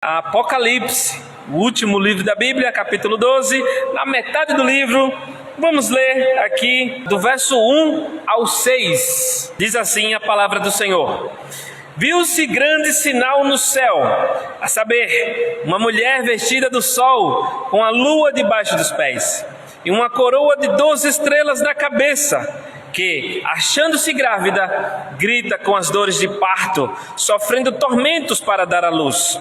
Apocalipse, o último livro da Bíblia, capítulo 12, na metade do livro, vamos ler aqui do verso 1 ao 6. Diz assim a palavra do Senhor: Viu-se grande sinal no céu, a saber, uma mulher vestida do sol, com a lua debaixo dos pés, e uma coroa de 12 estrelas na cabeça, que, achando-se grávida, grita com as dores de parto, sofrendo tormentos para dar à luz.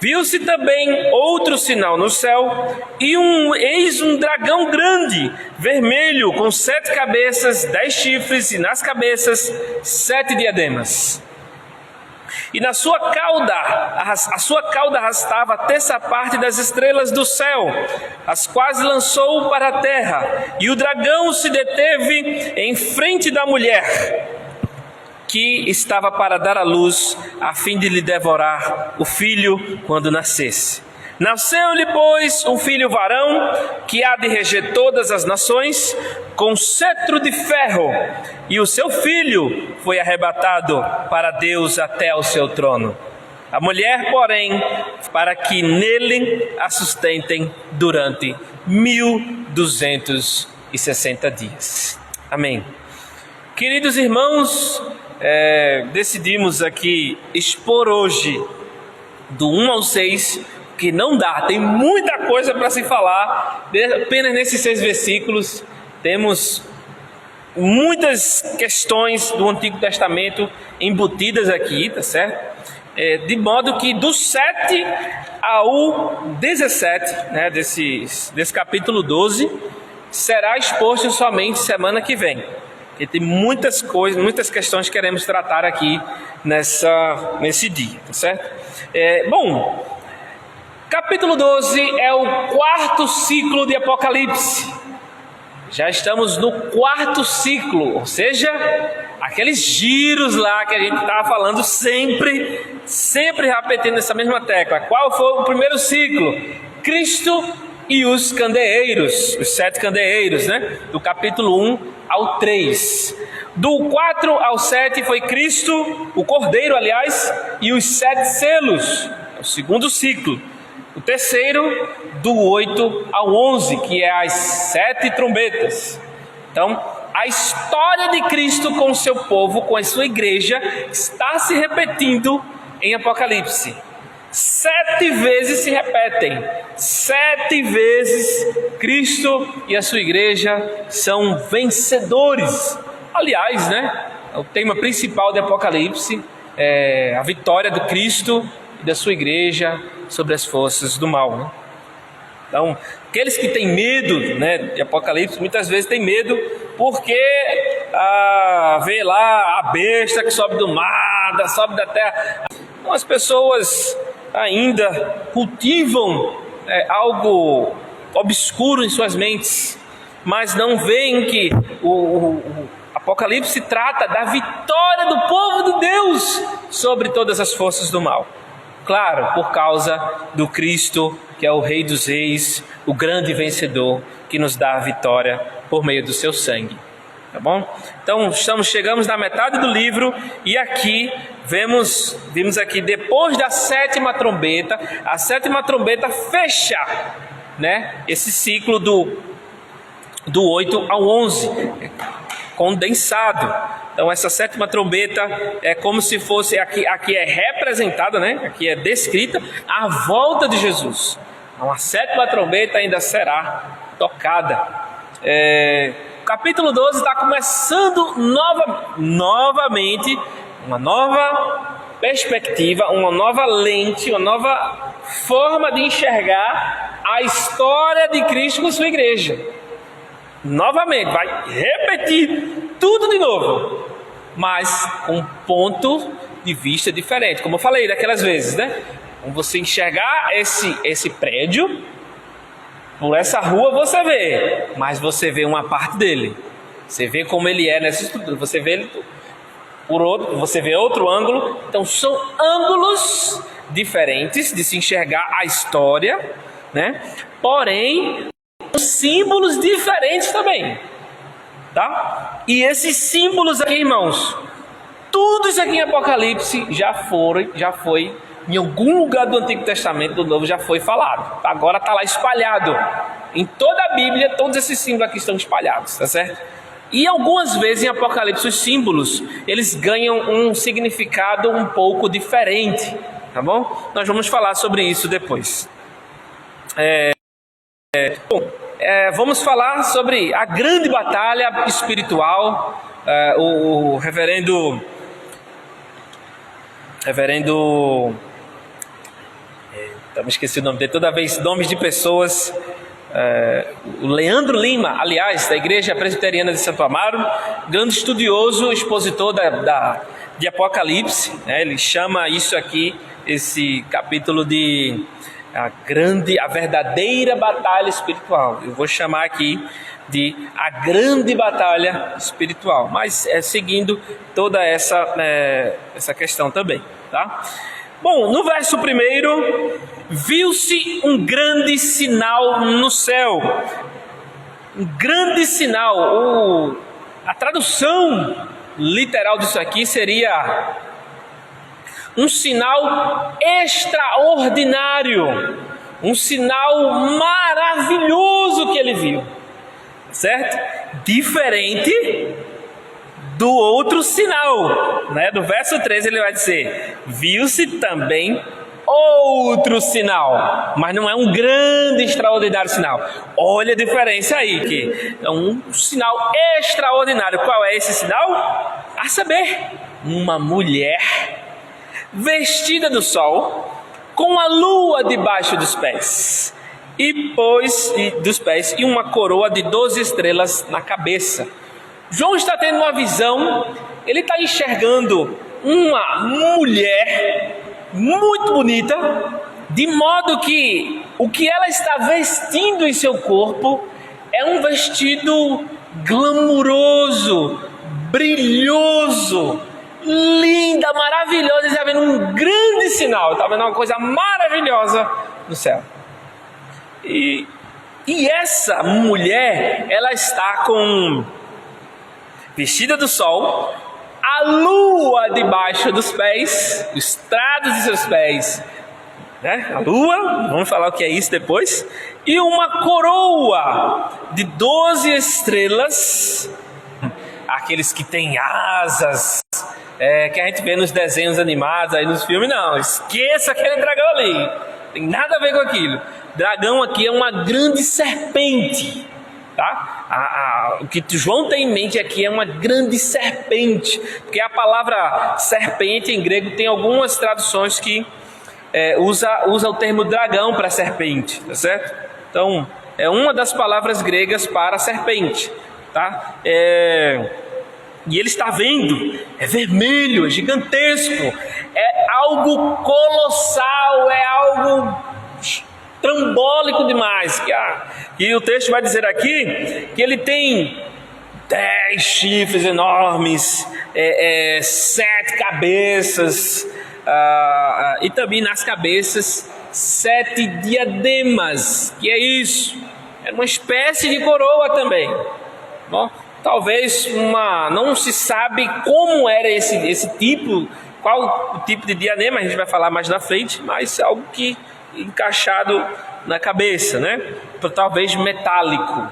Viu-se também outro sinal no céu, e eis um dragão grande, vermelho, com 7 cabeças, 10 chifres, e nas cabeças 7 diademas. E na sua cauda, a sua cauda arrastava a terça parte das estrelas do céu, as quais lançou para a terra. E o dragão se deteve em frente da mulher, que estava para dar à luz, a fim de lhe devorar o filho quando nascesse. Nasceu-lhe, pois, um filho varão, que há de reger todas as nações, com cetro de ferro, e o seu filho foi arrebatado para Deus até ao seu trono. A mulher, porém, para que nele a sustentem durante 1260 dias. Amém. Queridos irmãos, decidimos aqui expor hoje do 1 ao 6, que não dá, tem muita coisa para se falar, apenas nesses 6 versículos. Temos muitas questões do Antigo Testamento embutidas aqui, tá certo? De modo que do 7 ao 17, né, desse capítulo 12, será exposto somente semana que vem. E tem muitas coisas, muitas questões que queremos tratar aqui nesse dia, tá certo? Capítulo 12 é o 4º ciclo de Apocalipse. Já estamos no 4º ciclo, ou seja, aqueles giros lá que a gente estava falando sempre repetindo essa mesma tecla. Qual foi o primeiro ciclo? Cristo e os candeeiros, os 7 candeeiros, né? Do capítulo 1 ao 3. Do 4 ao 7 foi Cristo, o Cordeiro, aliás, e os 7 selos, o segundo ciclo. O terceiro, do 8 ao 11, que é as 7 trombetas. Então, a história de Cristo com o seu povo, com a sua igreja, está se repetindo em Apocalipse. 7 vezes se repetem. 7 vezes Cristo e a sua igreja são vencedores. Aliás, né, o tema principal de Apocalipse é a vitória do Cristo e da sua igreja sobre as forças do mal, né? Então, aqueles que têm medo, né, de Apocalipse, muitas vezes têm medo porque vê lá a besta que sobe do mar, sobe da terra. Então, as pessoas ainda cultivam algo obscuro em suas mentes, mas não veem que o Apocalipse trata da vitória do povo de Deus sobre todas as forças do mal. Claro, por causa do Cristo, que é o Rei dos Reis, o grande vencedor, que nos dá a vitória por meio do seu sangue. Tá bom? Então, chegamos na metade do livro e aqui vimos aqui, depois da 7ª trombeta, a 7ª trombeta fecha, né, esse ciclo do 8 ao 11, condensado. Então essa 7ª trombeta é como se fosse, aqui é representada, né? Aqui é descrita a volta de Jesus. Então a 7ª trombeta ainda será tocada. O capítulo 12 está começando novamente uma nova perspectiva, uma nova lente, uma nova forma de enxergar a história de Cristo com sua igreja. Novamente, vai repetir tudo de novo, mas com um ponto de vista diferente. Como eu falei daquelas vezes, né? Quando você enxergar esse prédio, por essa rua você vê, mas você vê uma parte dele. Você vê como ele é nessa estrutura, você vê ele por outro, você vê outro ângulo. Então são ângulos diferentes de se enxergar a história, né? Porém, símbolos diferentes também, tá? E esses símbolos aqui, irmãos, tudo isso aqui em Apocalipse já foi Em algum lugar do Antigo Testamento, do Novo, já foi falado. Agora está lá espalhado. Em toda a Bíblia, todos esses símbolos aqui estão espalhados, tá certo? E algumas vezes em Apocalipse, os símbolos, eles ganham um significado um pouco diferente, tá bom? Nós vamos falar sobre isso depois. Vamos falar sobre a grande batalha espiritual. O reverendo me esqueci o nome dele, toda vez nomes de pessoas. O Leandro Lima, aliás, da Igreja Presbiteriana de Santo Amaro, grande estudioso, expositor de Apocalipse, né? Ele chama isso aqui, esse capítulo de a verdadeira batalha espiritual. Eu vou chamar aqui de a grande batalha espiritual, mas seguindo toda essa questão também, tá? Bom, no verso 1, viu-se um grande sinal no céu. Um grande sinal. A tradução literal disso aqui seria um sinal extraordinário. Um sinal maravilhoso que ele viu. Certo? Diferente do outro sinal, né? Do verso 13 ele vai dizer: viu-se também outro sinal, mas não é um grande, extraordinário sinal. Olha a diferença aí, que é um sinal extraordinário. Qual é esse sinal? A saber, uma mulher vestida do sol, com a lua debaixo dos pés, e uma coroa de 12 estrelas na cabeça. João está tendo uma visão, ele está enxergando uma mulher muito bonita, de modo que o que ela está vestindo em seu corpo é um vestido glamuroso, brilhoso, linda, maravilhosa. Ele está vendo um grande sinal, está vendo uma coisa maravilhosa no céu. E essa mulher, ela está vestida do sol, a lua debaixo dos pés, os estrados de seus pés, né? A lua, vamos falar o que é isso depois, e uma coroa de 12 estrelas, aqueles que têm asas, que a gente vê nos desenhos animados, aí nos filmes. Não, esqueça aquele dragão ali, tem nada a ver com aquilo. Dragão aqui é uma grande serpente. Tá? O que João tem em mente aqui é uma grande serpente, porque a palavra serpente em grego tem algumas traduções que usa o termo dragão para serpente, tá certo? Então é uma das palavras gregas para serpente, tá? E ele está vendo, é vermelho, é gigantesco, é algo colossal, é algo trambólico demais, que o texto vai dizer aqui que ele tem 10 chifres enormes, 7 cabeças, e também nas cabeças 7 diademas. Que é isso? É uma espécie de coroa também. Bom, talvez não se sabe como era esse tipo, qual o tipo de diadema, a gente vai falar mais na frente, mas é algo que encaixado na cabeça, né? Talvez metálico,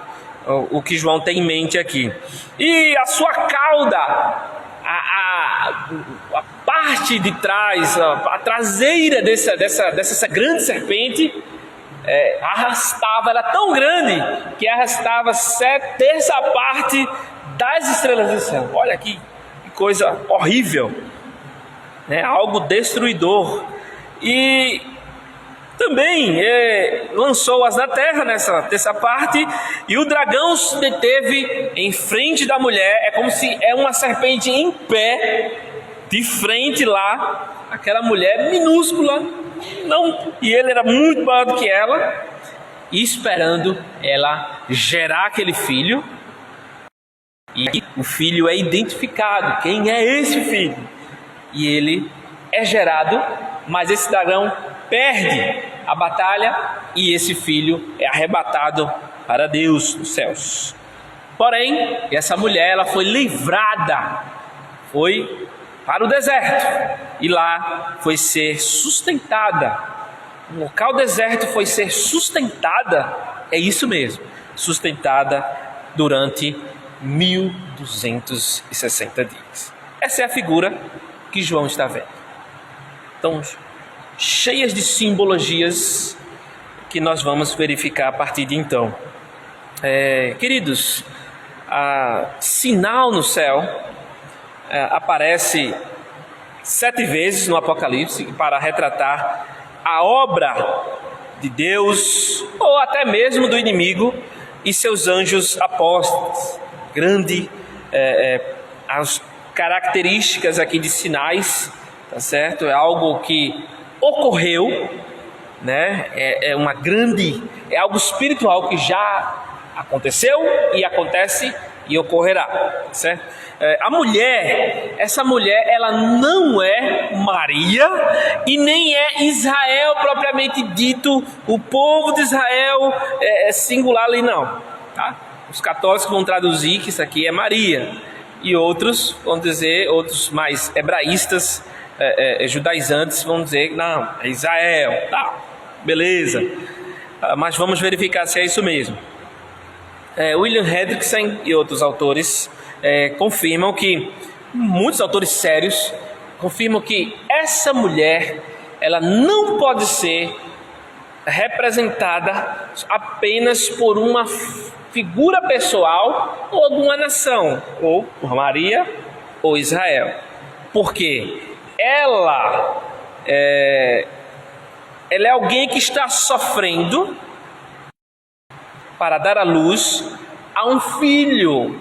o que João tem em mente aqui. E a sua cauda, a parte de trás, a traseira dessa grande serpente, arrastava, era tão grande que arrastava 1/3 parte das estrelas do céu. Olha que coisa horrível, né? Algo destruidor. E também lançou-as na terra nessa parte, e o dragão se deteve em frente da mulher. É como se uma serpente em pé, de frente lá, aquela mulher minúscula, e ele era muito maior do que ela, esperando ela gerar aquele filho. E o filho é identificado, quem é esse filho? E ele é gerado, mas esse dragão perde a batalha e esse filho é arrebatado para Deus nos céus. Porém, essa mulher, ela foi livrada, foi para o deserto, e lá foi ser sustentada. O local deserto foi ser sustentada, é isso mesmo, sustentada durante 1260 dias. Essa é a figura que João está vendo. Então, cheias de simbologias que nós vamos verificar a partir de então. Queridos, sinal no céu aparece 7 vezes no Apocalipse para retratar a obra de Deus ou até mesmo do inimigo e seus anjos apóstolos. As características aqui de sinais, tá certo? É algo que ocorreu, né? É algo espiritual que já aconteceu e acontece e ocorrerá, certo? Essa mulher, ela não é Maria e nem é Israel propriamente dito, o povo de Israel é singular ali não, tá? Os católicos vão traduzir que isso aqui é Maria e outros vão dizer, outros mais hebraístas, judaizantes vão dizer, não, é Israel, tá, beleza, mas vamos verificar se é isso mesmo. William Hendrickson e outros autores confirmam que, muitos autores sérios, confirmam que essa mulher, ela não pode ser representada apenas por uma figura pessoal ou de uma nação, ou por Maria ou Israel, porque ela é alguém que está sofrendo para dar à luz a um filho.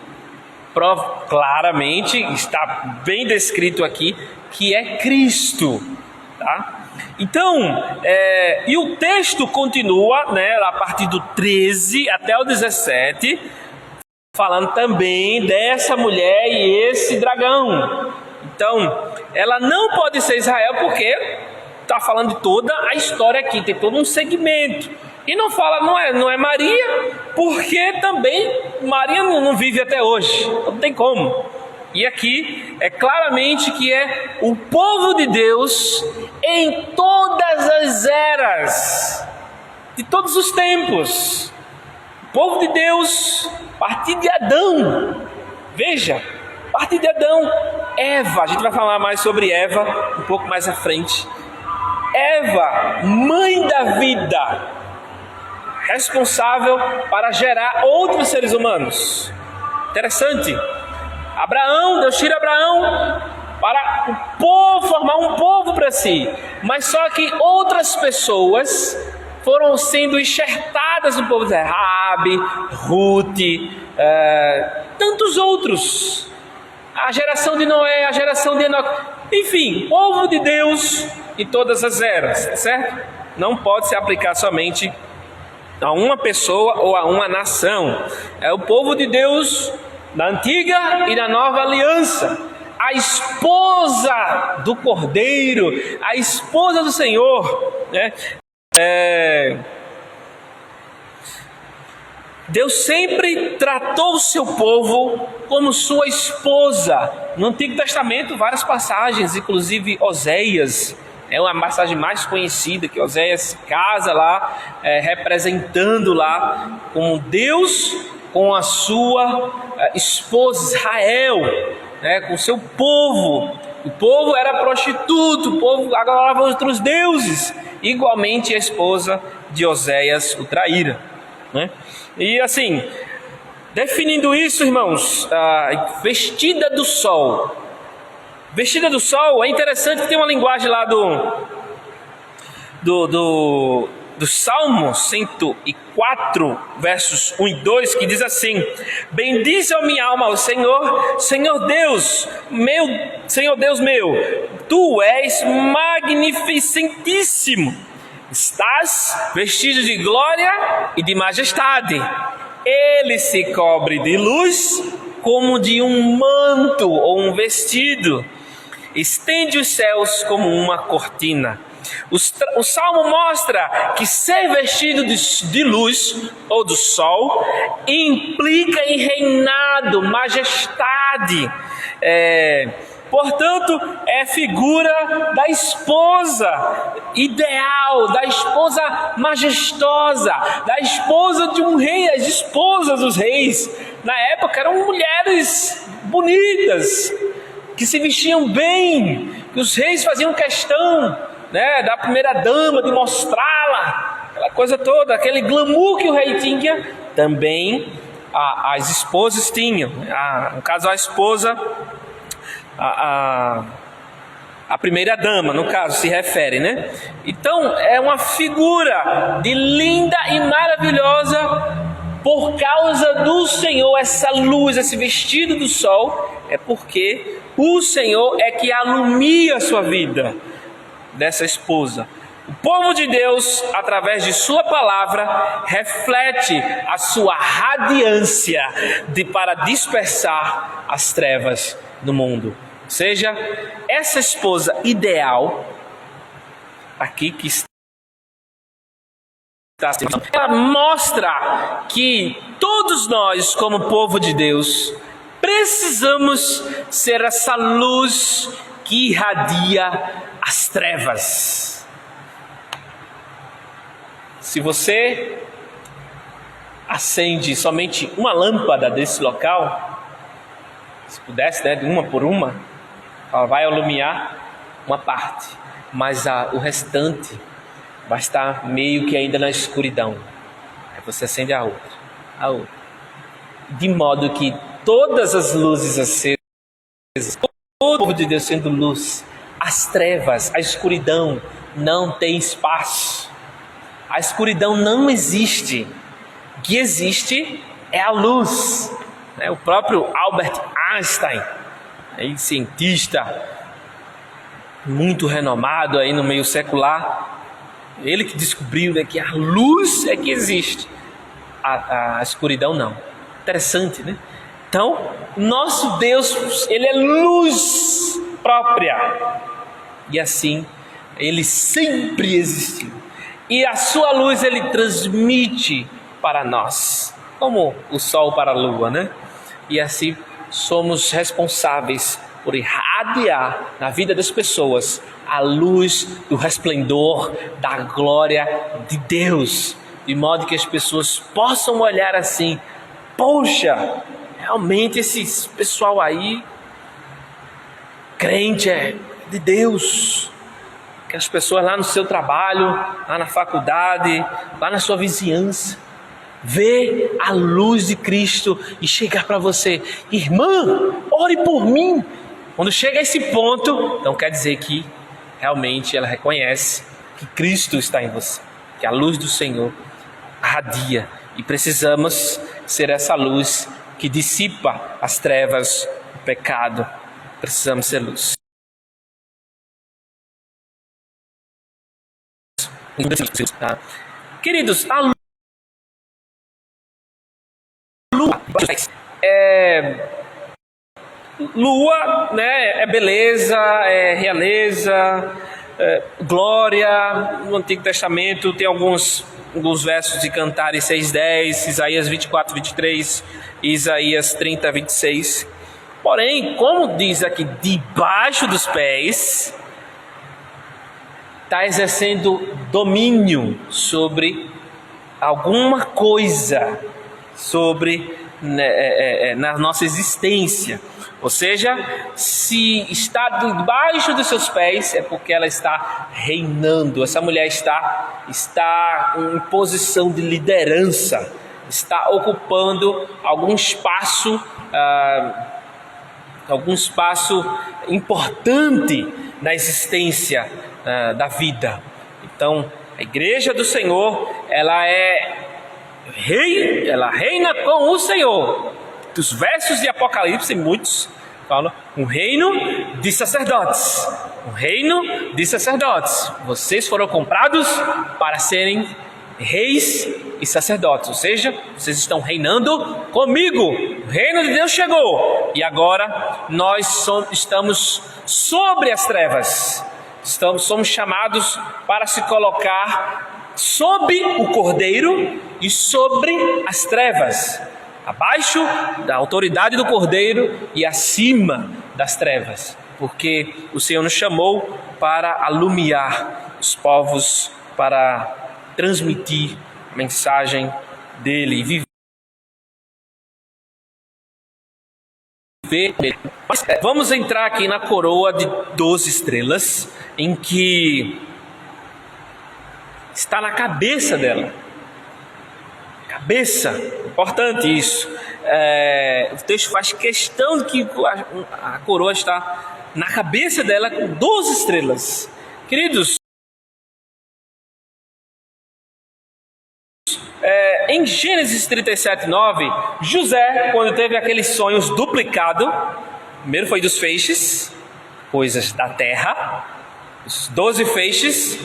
Claramente está bem descrito aqui que é Cristo, tá? Então, e o texto continua, né, a partir do 13 até o 17, falando também dessa mulher e esse dragão. Então, ela não pode ser Israel porque está falando de toda a história aqui, tem todo um segmento. E não fala, não é Maria, porque também Maria não vive até hoje, não tem como. E aqui é claramente que é o povo de Deus em todas as eras, de todos os tempos. O povo de Deus, a partir de Adão, veja, a partir de Adão, Eva, a gente vai falar mais sobre Eva um pouco mais à frente. Eva, mãe da vida, responsável para gerar outros seres humanos. Interessante. Abraão, Deus tira Abraão para o povo, formar um povo para si. Mas só que outras pessoas foram sendo enxertadas no povo de Raabe, Ruth, tantos outros. A geração de Noé, a geração de Enoque. Enfim, povo de Deus em todas as eras, certo? Não pode se aplicar somente a uma pessoa ou a uma nação. É o povo de Deus da antiga e da nova aliança, a esposa do Cordeiro, a esposa do Senhor, né? Deus sempre tratou o seu povo como sua esposa. No Antigo Testamento, várias passagens, inclusive Oséias, é uma passagem mais conhecida, que Oséias casa lá, representando lá como Deus com a sua esposa Israel, né, com o seu povo. O povo era prostituto, o povo adorava outros deuses. Igualmente a esposa de Oséias o traíra, né? E assim, definindo isso, irmãos, vestida do sol. Vestida do sol, é interessante que tem uma linguagem lá do Salmo 104, versos 1 e 2, que diz assim: bendize a minha alma ao Senhor, Senhor Deus meu, tu és magnificentíssimo, estás vestido de glória e de majestade, ele se cobre de luz como de um manto ou um vestido, estende os céus como uma cortina. O Salmo mostra que ser vestido de luz ou do sol implica em reinado, majestade. Portanto, é figura da esposa ideal, da esposa majestosa, da esposa de um rei. As esposas dos reis na época eram mulheres bonitas, que se vestiam bem, que os reis faziam questão, né, da primeira dama, de mostrá-la, aquela coisa toda, aquele glamour que o rei tinha, também as esposas tinham. No caso, a esposa, a primeira dama, no caso, se refere, né? Então, é uma figura de linda e maravilhosa por causa do Senhor. Essa luz, esse vestido do sol, é porque o Senhor é que alumia a sua vida, dessa esposa. O povo de Deus, através de sua palavra, reflete a sua radiância para dispersar as trevas no mundo. Ou seja, essa esposa ideal, aqui que está, ela mostra que todos nós, como povo de Deus, precisamos ser essa luz que irradia as trevas. Se você acende somente uma lâmpada desse local, se pudesse, né, de uma por uma, ela vai iluminar uma parte, mas o restante vai estar meio que ainda na escuridão. Aí você acende a outra, de modo que todas as luzes acesas, todo o povo de Deus sendo luz, as trevas, a escuridão não tem espaço. A escuridão não existe. O que existe é a luz. O próprio Albert Einstein, cientista muito renomado aí no meio secular, ele que descobriu, né, que a luz é que existe, a escuridão não. Interessante, né? Então, nosso Deus, ele é luz própria, e assim ele sempre existiu, e a sua luz ele transmite para nós, como o sol para a lua, né? E assim somos responsáveis por irradiar na vida das pessoas a luz do resplendor da glória de Deus, de modo que as pessoas possam olhar assim: poxa, realmente esse pessoal aí, crente, é de Deus. Que as pessoas lá no seu trabalho, lá na faculdade, lá na sua vizinhança, vê a luz de Cristo e chegar para você: irmã, ore por mim. Quando chega a esse ponto, então quer dizer que realmente ela reconhece que Cristo está em você, que a luz do Senhor radia, e precisamos ser essa luz que dissipa as trevas do pecado. Precisamos ser luz. Queridos, a lua, né, é beleza, é realeza, glória. No Antigo Testamento tem alguns versos de Cantares 6:10, Isaías 24:23, Isaías 30:26. Porém, como diz aqui, debaixo dos pés, está exercendo domínio sobre alguma coisa, sobre na nossa existência. Ou seja, se está debaixo dos seus pés, é porque ela está reinando. Essa mulher está em posição de liderança, está ocupando algum espaço importante na existência da vida. Então, a igreja do Senhor, ela reina com o Senhor. Dos versos de Apocalipse, muitos falam um reino de sacerdotes. Um reino de sacerdotes. Vocês foram comprados para serem reis e sacerdotes. Ou seja, vocês estão reinando comigo. O reino de Deus chegou. E agora nós estamos sobre as trevas. Somos chamados para se colocar sob o Cordeiro e sobre as trevas, abaixo da autoridade do Cordeiro e acima das trevas. porque o Senhor nos chamou para alumiar os povos, para transmitir a mensagem dele e viver. Mas vamos entrar aqui na coroa de 12 estrelas, em que está na cabeça dela. Cabeça, importante isso. O texto faz questão de que a coroa está na cabeça dela com 12 estrelas. Queridos, em Gênesis 37:9, José, quando teve aqueles sonhos duplicados, primeiro foi dos feixes, coisas da terra, os 12 feixes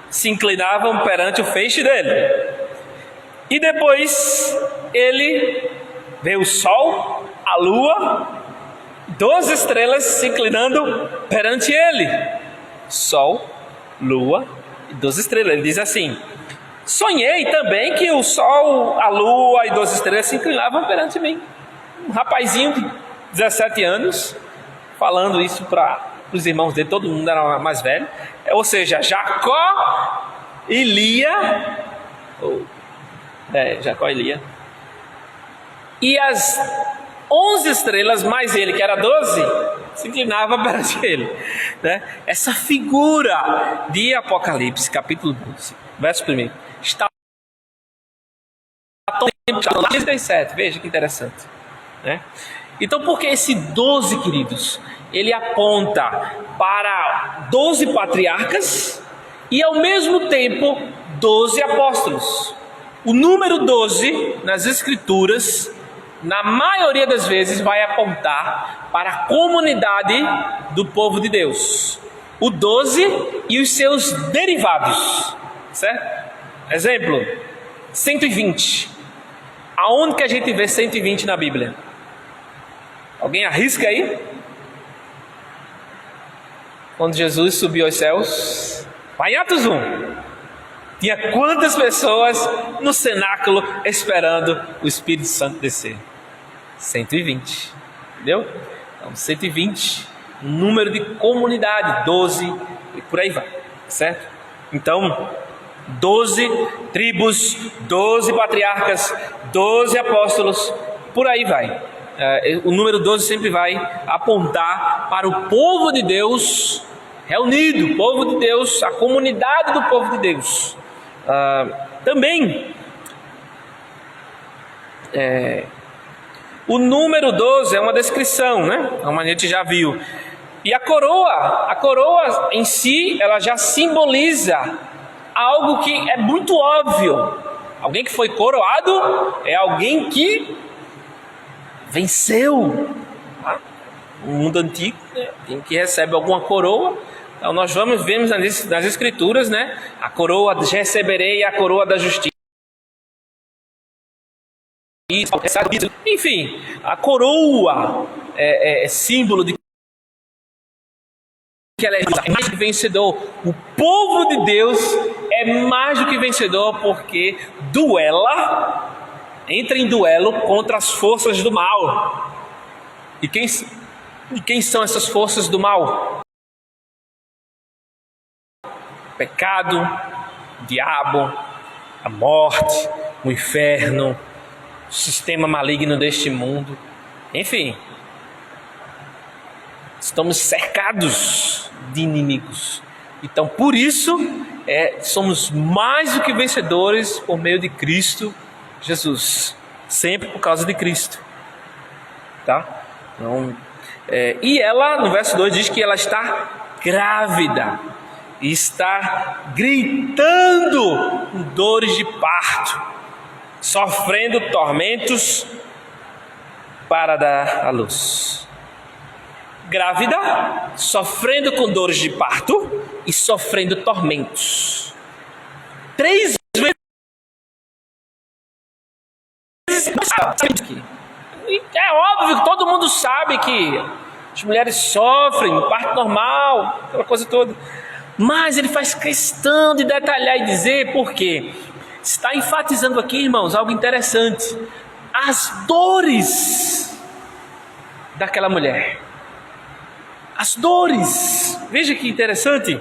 se inclinavam perante o feixe dele, e depois ele vê o sol, a lua, 12 estrelas se inclinando perante ele, sol, lua e 12 estrelas. Ele diz assim: sonhei também que o sol, a lua e 12 estrelas se inclinavam perante mim. Um rapazinho de 17 anos, falando isso para os irmãos dele, todo mundo era mais velho. Ou seja, Jacó e Lia, Jacó e Lia, e as 11 estrelas, mais ele, que era 12, se inclinava perante ele, né? Essa figura de Apocalipse, capítulo 12, verso 1, está lá 37, veja que interessante, né? Então, por que esse 12, queridos? Ele aponta para 12 patriarcas e ao mesmo tempo 12 apóstolos. O número 12 nas escrituras, na maioria das vezes, vai apontar para a comunidade do povo de Deus. O 12 e os seus derivados, certo? Exemplo, 120. Aonde que a gente vê 120 na Bíblia? Alguém arrisca aí? Quando Jesus subiu aos céus, vai em Atos 1. Tinha quantas pessoas no cenáculo esperando o Espírito Santo descer? 120. Entendeu? Então, 120, número de comunidade, 12 e por aí vai, certo? Então, 12 tribos, 12 patriarcas, 12 apóstolos, por aí vai. O número 12 sempre vai apontar para o povo de Deus reunido, o povo de Deus, a comunidade do povo de Deus. Também o número 12 é uma descrição, né? Como a gente já viu. E a coroa em si, ela já simboliza algo que é muito óbvio. Alguém que foi coroado é alguém que venceu. No mundo antigo, né? Quem que recebe alguma coroa. Então nós vemos nas escrituras, né? A coroa receberei, a coroa da justiça. Enfim, a coroa é símbolo de que ela é mais que vencedor. O povo de Deus é mais do que vencedor, porque entra em duelo contra as forças do mal. E quem são essas forças do mal? O pecado, o diabo, a morte, o inferno, o sistema maligno deste mundo. Enfim, estamos cercados de inimigos. Então, por isso, somos mais do que vencedores por meio de Cristo Jesus. Sempre por causa de Cristo. Tá? Então, e ela, no verso 2, diz que ela está grávida. E está gritando com dores de parto, sofrendo tormentos para dar à luz. Grávida, sofrendo com dores de parto e sofrendo tormentos. 3 vezes. É óbvio que todo mundo sabe que as mulheres sofrem parto normal, aquela coisa toda. Mas ele faz questão de detalhar e dizer por quê. Está enfatizando aqui, irmãos, algo interessante. As dores daquela mulher. as dores. Veja que interessante.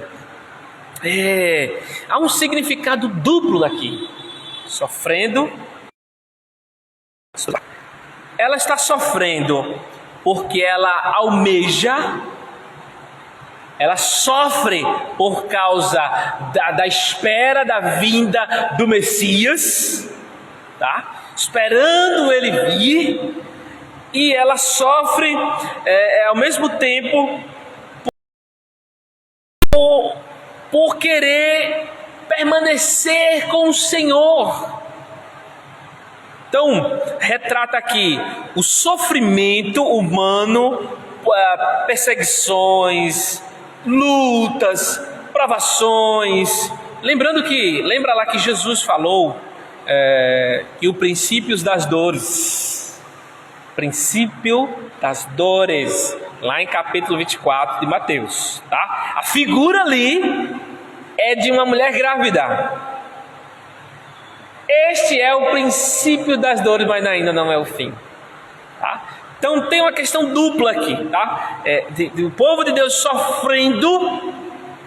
Há um significado duplo daqui. Sofrendo. Ela está sofrendo porque ela almeja, ela sofre por causa da espera da vinda do Messias, tá? Esperando ele vir, e ela sofre ao mesmo tempo por querer permanecer com o Senhor. Então, retrata aqui o sofrimento humano, perseguições, lutas, provações. Lembra lá que Jesus falou que o princípio das dores, lá em capítulo 24 de Mateus, tá? A figura ali é de uma mulher grávida. Este é o princípio das dores, mas ainda não é o fim, tá? Então tem uma questão dupla aqui, tá? O povo de Deus sofrendo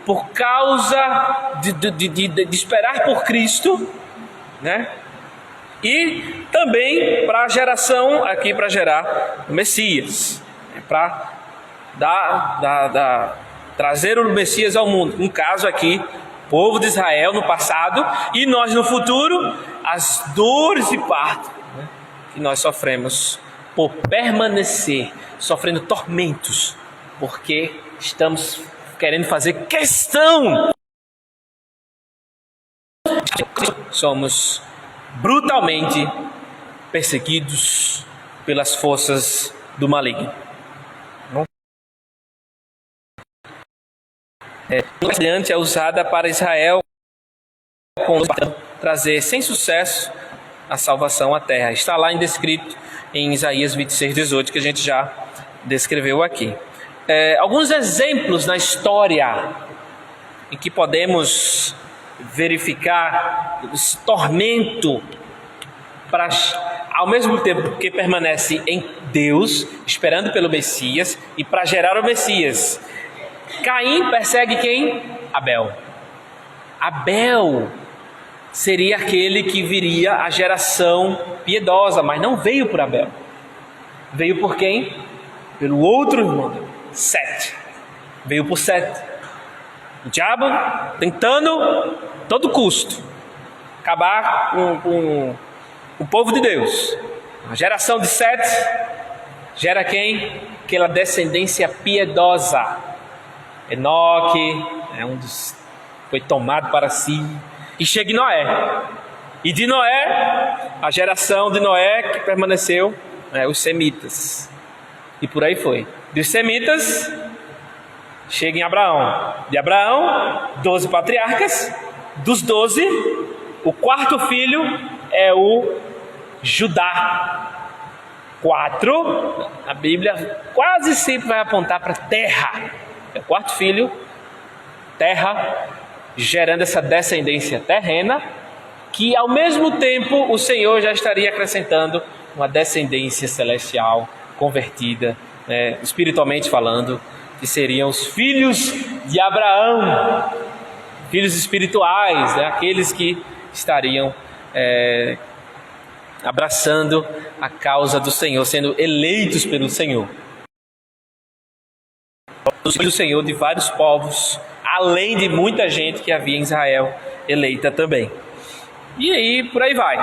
por causa de esperar por Cristo, né? E também para a geração aqui, para gerar o Messias, para trazer o Messias ao mundo. No caso aqui, povo de Israel no passado, e nós no futuro, as dores de parto, né, que nós sofremos por permanecer, sofrendo tormentos, porque estamos querendo fazer questão. Somos brutalmente perseguidos pelas forças do maligno. Adiante é usada para Israel trazer sem sucesso a salvação à terra. Está lá descrito em Isaías 26:18, que a gente já descreveu aqui. Alguns exemplos na história em que podemos verificar esse tormento, para, ao mesmo tempo que permanece em Deus, esperando pelo Messias, e para gerar o Messias. Caim persegue quem? Abel. Abel seria aquele que viria a geração piedosa, mas não veio por Abel. Veio por quem? Pelo outro irmão, Sete. Veio por Sete. O diabo tentando a todo custo acabar com o povo de Deus. A geração de Sete gera quem? Aquela descendência piedosa. Enoque foi tomado para si. E chega em Noé. E de Noé, a geração de Noé que permaneceu, os semitas. E por aí foi. Dos semitas, chega em Abraão. De Abraão, 12 patriarcas. Dos 12, o quarto filho é o Judá. 4, a Bíblia quase sempre vai apontar para terra. É o quarto filho, terra, gerando essa descendência terrena, que ao mesmo tempo o Senhor já estaria acrescentando uma descendência celestial, convertida, espiritualmente falando, que seriam os filhos de Abraão, filhos espirituais, aqueles que estariam abraçando a causa do Senhor, sendo eleitos pelo Senhor. Os filhos do Senhor de vários povos, além de muita gente que havia em Israel eleita também. E aí, por aí vai.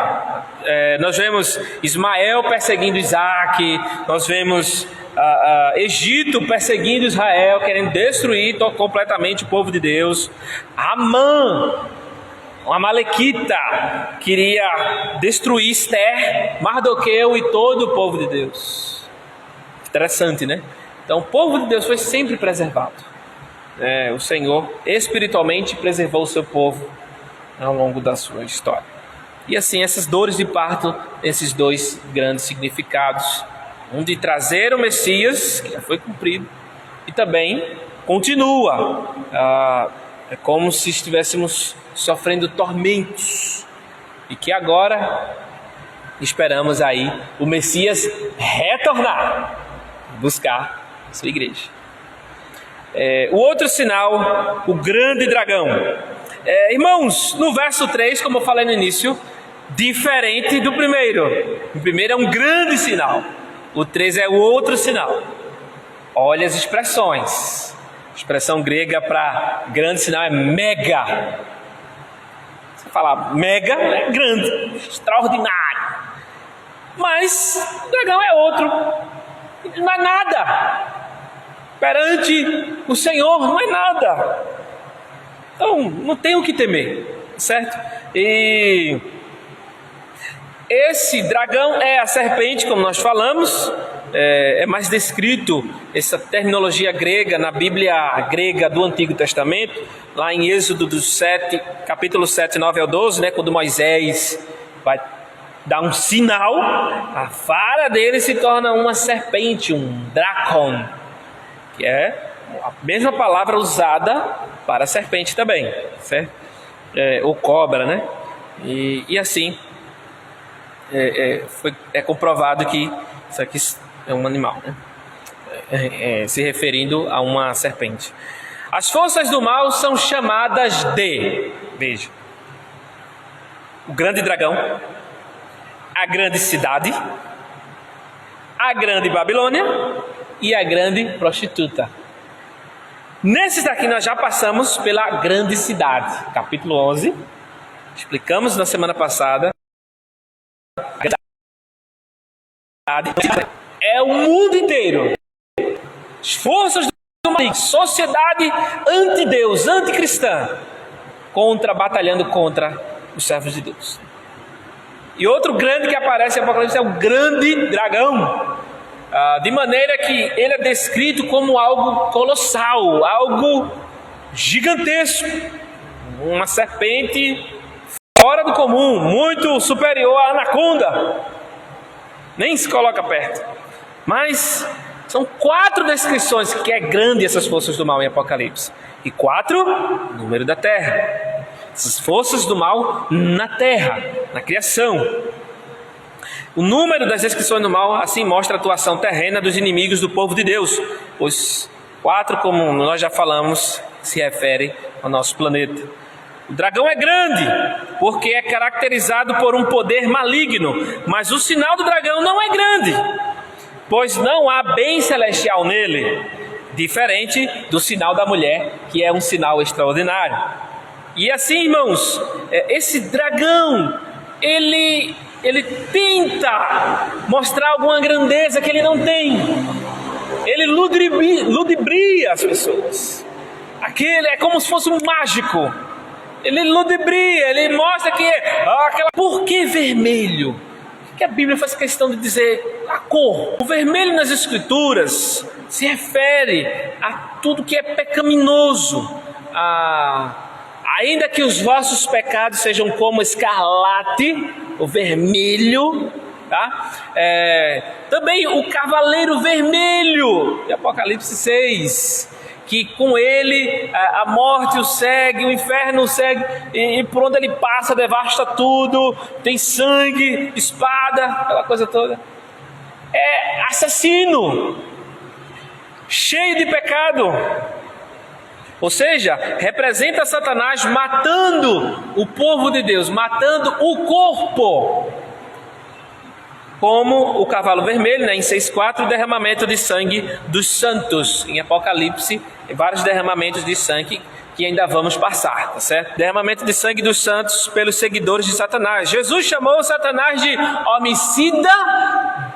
Nós vemos Ismael perseguindo Isaac, nós vemos Egito perseguindo Israel, querendo destruir completamente o povo de Deus. Amã, uma amalequita, queria destruir Esther, Mardoqueu e todo o povo de Deus. Interessante, né? Então o povo de Deus foi sempre preservado. O Senhor espiritualmente preservou o seu povo ao longo da sua história. E assim, essas dores de parto, esses dois grandes significados. Um de trazer o Messias, que já foi cumprido, e também continua. É como se estivéssemos sofrendo tormentos. E que agora esperamos aí o Messias retornar, buscar sua igreja. O outro sinal, o grande dragão. Irmãos, no verso 3, como eu falei no início, diferente do primeiro. O primeiro é um grande sinal, o 3 é o outro sinal. Olha as expressões. A expressão grega para grande sinal é mega. Você fala mega, é grande, extraordinário. Mas o dragão é outro, não é nada. Perante o Senhor não é nada. Então não tem o que temer, certo? E esse dragão é a serpente, como nós falamos. É mais descrito essa terminologia grega na Bíblia grega do Antigo Testamento, lá em Êxodo do 7, capítulo 7, 9 ao 12, né, quando Moisés vai dar um sinal, a vara dele se torna uma serpente, um dracon, que é a mesma palavra usada para serpente também, certo? Ou cobra, né? E assim é comprovado que isso aqui é um animal, né? Se referindo a uma serpente. As forças do mal são chamadas de, veja, o grande dragão, a grande cidade, a grande Babilônia e a grande prostituta. Nesses daqui nós já passamos pela grande cidade, capítulo 11, explicamos na semana passada. É o mundo inteiro, as forças do mal, sociedade anti-Deus, anticristã, batalhando contra os servos de Deus. E outro grande que aparece em Apocalipse é o grande dragão, de maneira que ele é descrito como algo colossal, algo gigantesco, uma serpente fora do comum, muito superior à anaconda, nem se coloca perto. Mas são 4 descrições que é grande essas forças do mal em Apocalipse, e 4, número da terra. Essas forças do mal na terra, na criação. O número das descrições do mal assim mostra a atuação terrena dos inimigos do povo de Deus. Os 4, como nós já falamos, se refere ao nosso planeta. O dragão é grande porque é caracterizado por um poder maligno, mas o sinal do dragão não é grande, pois não há bem celestial nele, diferente do sinal da mulher, que é um sinal extraordinário. E assim, irmãos, esse dragão, ele tenta mostrar alguma grandeza que ele não tem. Ele ludibria as pessoas. Aquele é como se fosse um mágico. Ele ludibria, ele mostra que Por que vermelho? Que a Bíblia faz questão de dizer a cor. O vermelho nas Escrituras se refere a tudo que é pecaminoso. Ainda que os vossos pecados sejam como escarlate, o vermelho, tá? Também o cavaleiro vermelho, de Apocalipse 6, que com ele a morte o segue, o inferno o segue, e por onde ele passa devasta tudo, tem sangue, espada, aquela coisa toda. É assassino, cheio de pecado. Ou seja, representa Satanás matando o povo de Deus, matando o corpo. Como o cavalo vermelho, né, em 6,4, o derramamento de sangue dos santos. Em Apocalipse, vários derramamentos de sangue que ainda vamos passar, tá certo? Derramamento de sangue dos santos pelos seguidores de Satanás. Jesus chamou Satanás de homicida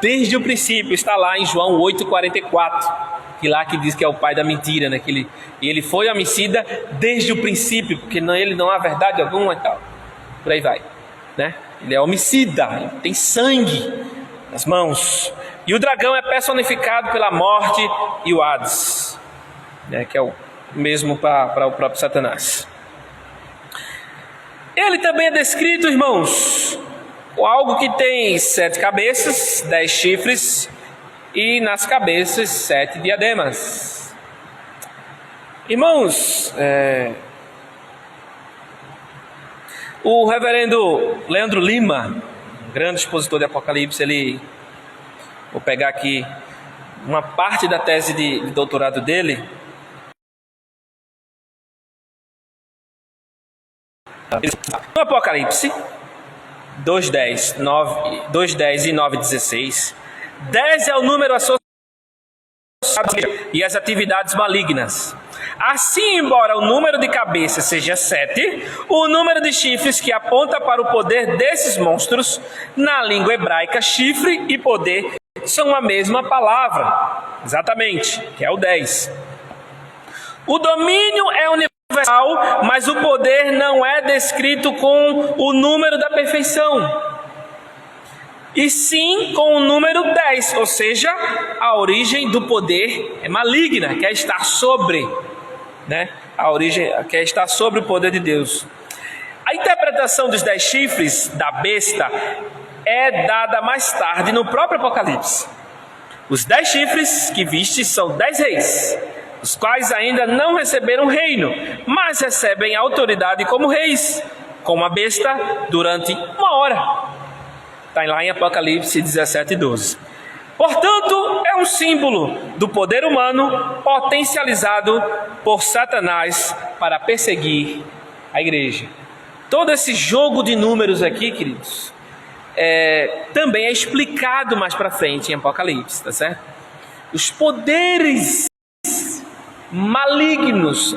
desde o princípio. Está lá em João 8,44. Que lá que diz que é o pai da mentira, né? E ele foi homicida desde o princípio, porque ele não há verdade alguma e tal. Por aí vai, né? Ele é homicida, ele tem sangue nas mãos. E o dragão é personificado pela morte e o Hades, né? Que é o mesmo para o próprio Satanás. Ele também é descrito, irmãos, com algo que tem 7 cabeças, 10 chifres, e nas cabeças 7 diademas. Irmãos, o reverendo Leandro Lima, um grande expositor de Apocalipse, vou pegar aqui uma parte da tese de doutorado dele, No Apocalipse 2:10, 2:10 e 9:16, 10 é o número associado e as atividades malignas. Assim, embora o número de cabeças seja 7, o número de chifres que aponta para o poder desses monstros, na língua hebraica, chifre e poder são a mesma palavra, exatamente, que é o 10. O domínio é universal, mas o poder não é descrito com o número da perfeição, e sim com o número 10, ou seja, a origem do poder é maligna, quer estar sobre, a origem quer estar sobre o poder de Deus. A interpretação dos 10 chifres da besta é dada mais tarde no próprio Apocalipse. Os 10 chifres que viste são 10 reis, os quais ainda não receberam reino, mas recebem autoridade como reis, como a besta, durante 1 hora. Está lá em Apocalipse 17:12. Portanto, é um símbolo do poder humano potencializado por Satanás para perseguir a igreja. Todo esse jogo de números aqui, queridos, também é explicado mais para frente em Apocalipse, tá certo? Os poderes malignos,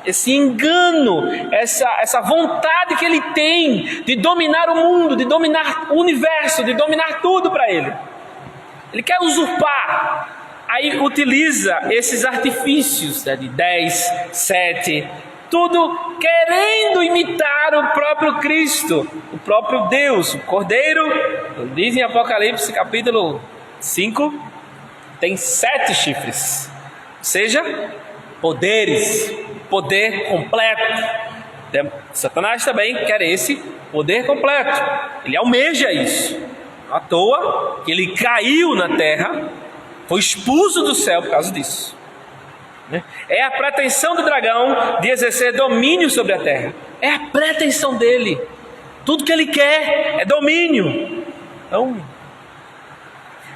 esse engano, essa vontade que ele tem de dominar o mundo, de dominar o universo, de dominar tudo para ele. Ele quer usurpar, aí utiliza esses artifícios de 10, 7, tudo querendo imitar o próprio Cristo, o próprio Deus, o Cordeiro. Diz em Apocalipse capítulo 5, tem 7 chifres. Ou seja, poder completo. Satanás também quer esse poder completo. Ele almeja isso. À toa que ele caiu na terra, foi expulso do céu por causa disso. É a pretensão do dragão de exercer domínio sobre a terra. É a pretensão dele. Tudo que ele quer é domínio. Então,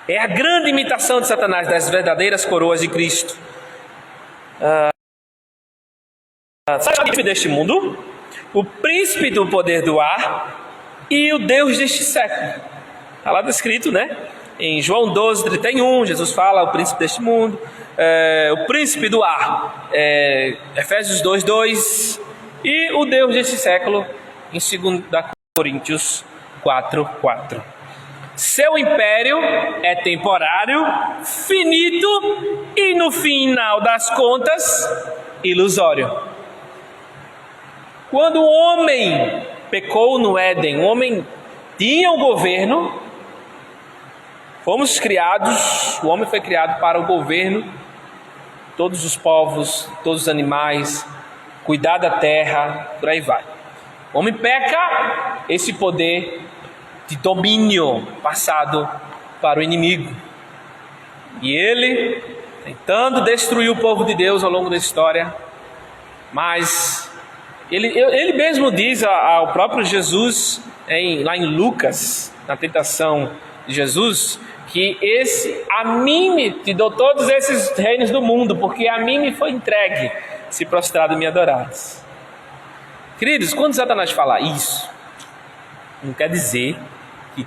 é a grande imitação de Satanás das verdadeiras coroas de Cristo. Sabe o príncipe deste mundo? O príncipe do poder do ar e o Deus deste século. Está lá descrito, em João 12:31, Jesus fala o príncipe deste mundo, o príncipe do ar, Efésios 2:2, e o Deus deste século em 2 Coríntios 4:4. Seu império é temporário, finito e, no final das contas, ilusório. Quando o homem pecou no Éden, o homem tinha o governo, o homem foi criado para o governo, todos os povos, todos os animais, cuidar da terra, por aí vai. O homem peca, esse poder de domínio passado para o inimigo. E ele, tentando destruir o povo de Deus ao longo da história, mas ele mesmo diz ao próprio Jesus, lá em Lucas, na tentação de Jesus, que a mim te dou todos esses reinos do mundo, porque a mim me foi entregue, se prostrado me adorares. Queridos, quando Satanás fala isso, não quer dizer que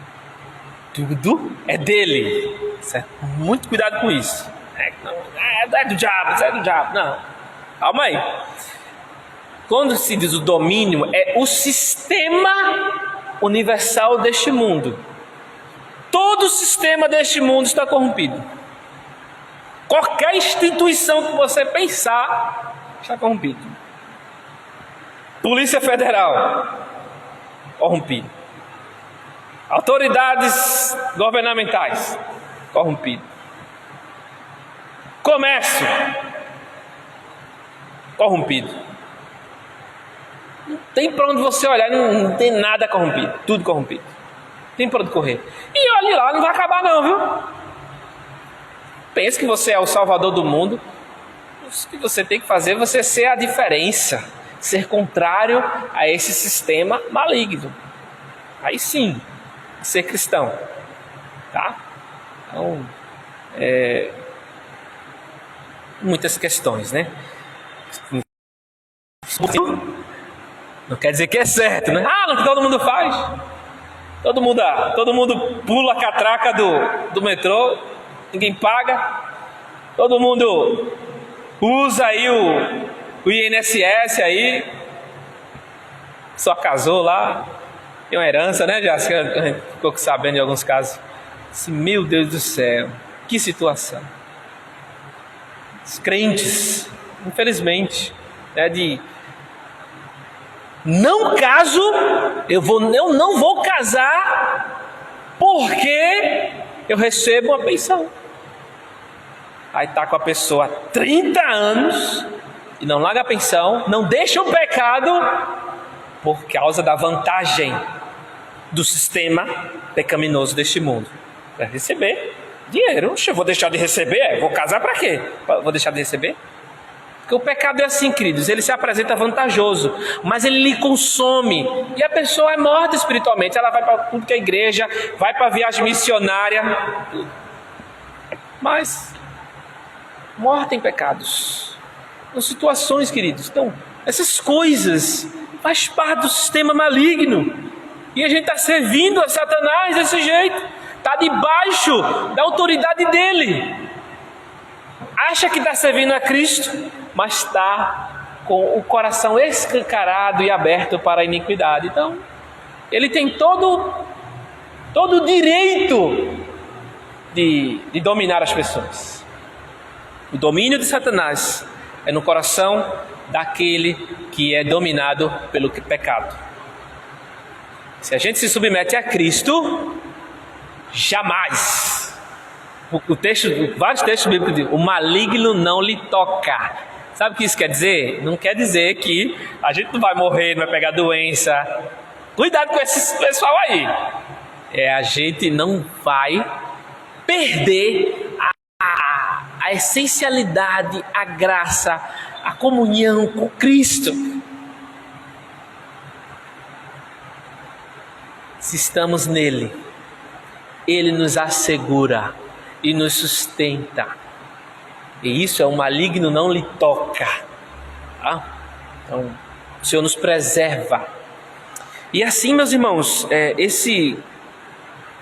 tudo é dele, certo? Muito cuidado com isso. É do diabo, isso é do diabo. Não, calma aí. Quando se diz o domínio, é o sistema universal deste mundo. Todo o sistema deste mundo está corrompido. Qualquer instituição que você pensar está corrompido. Polícia Federal, corrompido. Autoridades governamentais, corrompido. Comércio, corrompido. Não tem para onde você olhar, não tem nada corrompido, tudo corrompido. Tem para onde correr. E olhe lá, não vai acabar não, viu? Pense que você é o salvador do mundo. O que você tem que fazer é você ser a diferença, ser contrário a esse sistema maligno. Aí sim, ser cristão, tá? Então, muitas questões, Não quer dizer que é certo, né? Ah, não, todo mundo faz. Todo mundo pula a catraca do metrô, ninguém paga. Todo mundo usa aí o INSS aí. Só casou lá. Tem uma herança, né, Jéssica? A gente ficou sabendo de alguns casos. Meu Deus do céu, que situação. Os crentes, infelizmente, não caso, eu não vou casar porque eu recebo uma pensão. Aí está com a pessoa há 30 anos e não larga a pensão, não deixa o pecado por causa da vantagem do sistema pecaminoso deste mundo. Para receber dinheiro. Oxe, eu vou deixar de receber? Vou casar para quê? Vou deixar de receber? Porque o pecado é assim, queridos, ele se apresenta vantajoso, mas ele lhe consome, e a pessoa é morta espiritualmente. Ela vai para tudo que é igreja, vai para a viagem missionária, mas morta em pecados. São situações, queridos. Então, essas coisas faz parte do sistema maligno, e a gente está servindo a Satanás desse jeito, está debaixo da autoridade dele. Acha que está servindo a Cristo, mas está com o coração escancarado e aberto para a iniquidade. Então, ele tem todo o direito de dominar as pessoas. O domínio de Satanás é no coração daquele que é dominado pelo pecado. Se a gente se submete a Cristo, jamais. Vários textos bíblicos dizem: o maligno não lhe toca. Sabe o que isso quer dizer? Não quer dizer que a gente não vai morrer, não vai pegar doença. Cuidado com esse pessoal aí. A gente não vai perder a essencialidade, a graça, a comunhão com Cristo. Se estamos nele, ele nos assegura e nos sustenta. E isso é o maligno não lhe toca. Tá? Então, o Senhor nos preserva. E assim, meus irmãos, esse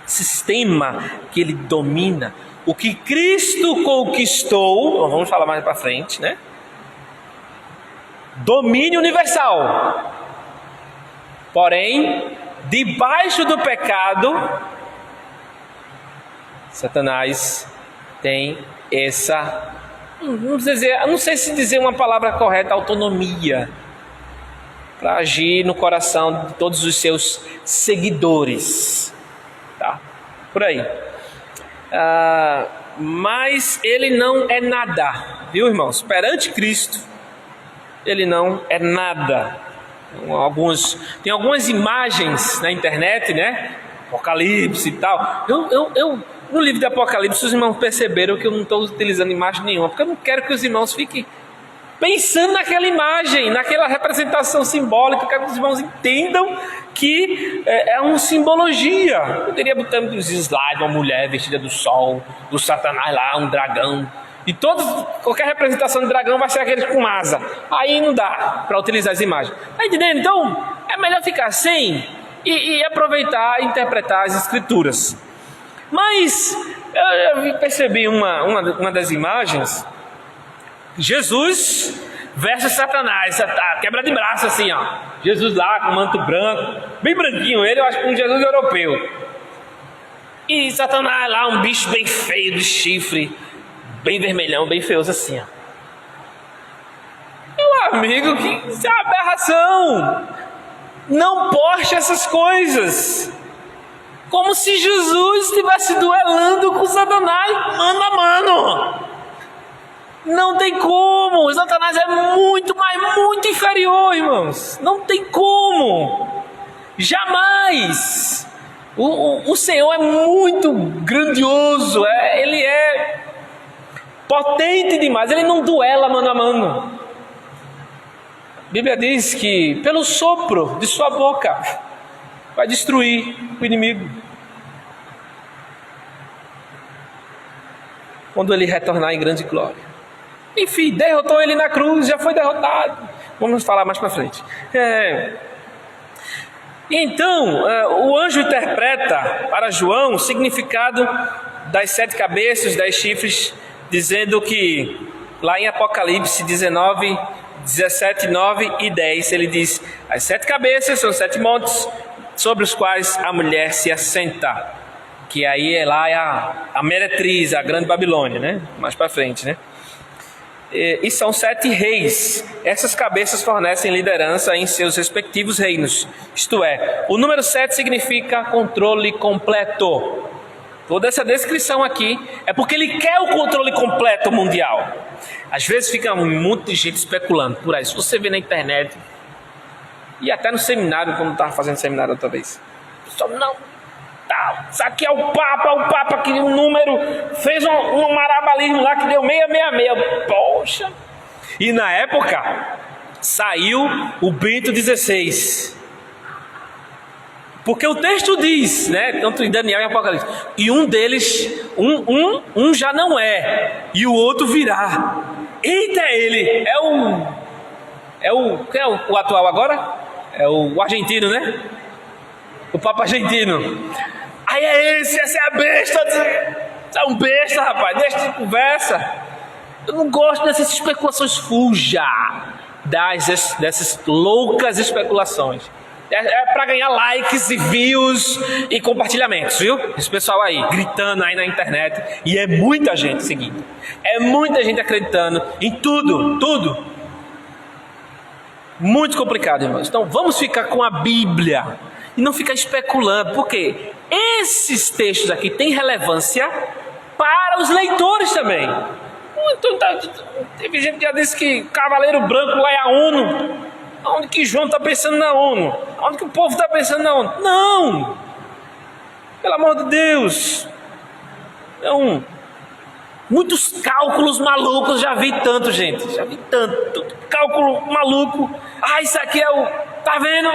sistema que ele domina, o que Cristo conquistou, vamos falar mais para frente, né? Domínio universal. Porém, debaixo do pecado, Satanás tem essa, não sei se dizer uma palavra correta, autonomia, para agir no coração de todos os seus seguidores, tá? Por aí. Mas ele não é nada, viu, irmãos? Perante Cristo, ele não é nada. Tem algumas imagens na internet, né? Apocalipse e tal. No livro de Apocalipse, os irmãos perceberam que eu não estou utilizando imagem nenhuma, porque eu não quero que os irmãos fiquem pensando naquela imagem, naquela representação simbólica. Eu quero que os irmãos entendam que é uma simbologia. Eu poderia botar os slides, uma mulher vestida do sol, do Satanás lá, um dragão. E qualquer representação de dragão vai ser aquele com asa. Aí não dá para utilizar as imagens. Está entendendo? Então, é melhor ficar sem e aproveitar e interpretar as escrituras. Mas eu percebi uma das imagens, Jesus versus Satanás, quebra de braço assim, ó. Jesus lá com manto branco, bem branquinho ele, eu acho que um Jesus europeu. E Satanás lá, um bicho bem feio, de chifre, bem vermelhão, bem feioso assim, ó. Meu amigo, que isso é uma aberração. Não poste essas coisas. Como se Jesus estivesse duelando com Satanás mano a mano. Não tem como. O Satanás é muito, mas muito inferior, irmãos. Não tem como. Jamais. O Senhor é muito grandioso. Ele é potente demais. Ele não duela mano a mano. A Bíblia diz que pelo sopro de sua boca vai destruir o inimigo. Quando ele retornar em grande glória. Enfim, derrotou ele na cruz, já foi derrotado. Vamos falar mais para frente. Então, o anjo interpreta para João o significado das 7 cabeças, 10 chifres, dizendo que lá em Apocalipse 19, 17, 9 e 10, ele diz: as 7 cabeças são 7 montes sobre os quais a mulher se assenta, que aí lá é a meretriz, a grande Babilônia, né? Mais para frente, né? E são 7 reis. Essas cabeças fornecem liderança em seus respectivos reinos. Isto é, o número 7 significa controle completo. Toda essa descrição aqui é porque ele quer o controle completo mundial. Às vezes fica um monte de gente especulando por aí. Se você vê na internet, e até no seminário, quando estava fazendo seminário outra vez, só não, tá, isso aqui é o Papa que um número fez um marabalismo lá que deu 666. Poxa! E na época saiu o Bento XVI. Porque o texto diz, né, tanto em Daniel e Apocalipse, e um deles, um já não é, e o outro virá. Eita, ele quem é o atual agora? É o argentino, né? O Papa argentino. Aí é essa é a besta. Você é um besta, rapaz, deixa de conversa. Eu não gosto dessas especulações, fuja dessas loucas especulações. É para ganhar likes e views e compartilhamentos, viu? Esse pessoal aí, gritando aí na internet. E é muita gente seguindo. É muita gente acreditando em tudo. Muito complicado, irmãos. Então vamos ficar com a Bíblia e não ficar especulando. Porque esses textos aqui têm relevância para os leitores também. Então, teve gente que já disse que Cavaleiro Branco lá é a ONU. Onde que João está pensando na ONU? Onde que o povo está pensando na ONU? Não! Pelo amor de Deus! Não. Muitos cálculos malucos, já vi tanto, gente. Já vi tanto cálculo maluco. Isso aqui é o... Tá vendo?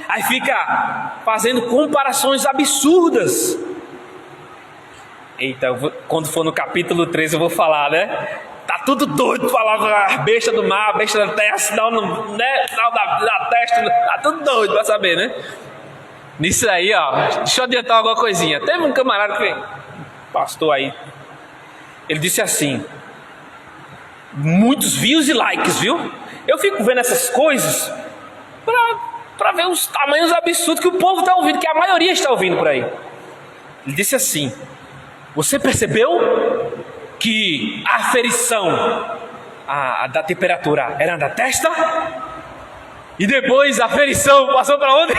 Aí fica fazendo comparações absurdas. Eita, quando for no capítulo 13 eu vou falar, né? Tá tudo doido, falar a besta do mar, a besta da terra, sinal, né? Sinal da testa, tá tudo doido pra saber, né? Nisso aí, ó, deixa eu adiantar alguma coisinha. Teve um camarada que pastor aí, ele disse assim, muitos views e likes, viu? Eu fico vendo essas coisas pra ver os tamanhos absurdos que o povo tá ouvindo, que a maioria está ouvindo por aí. Ele disse assim, você percebeu que a aferição da temperatura era da testa? E depois a aferição passou para onde?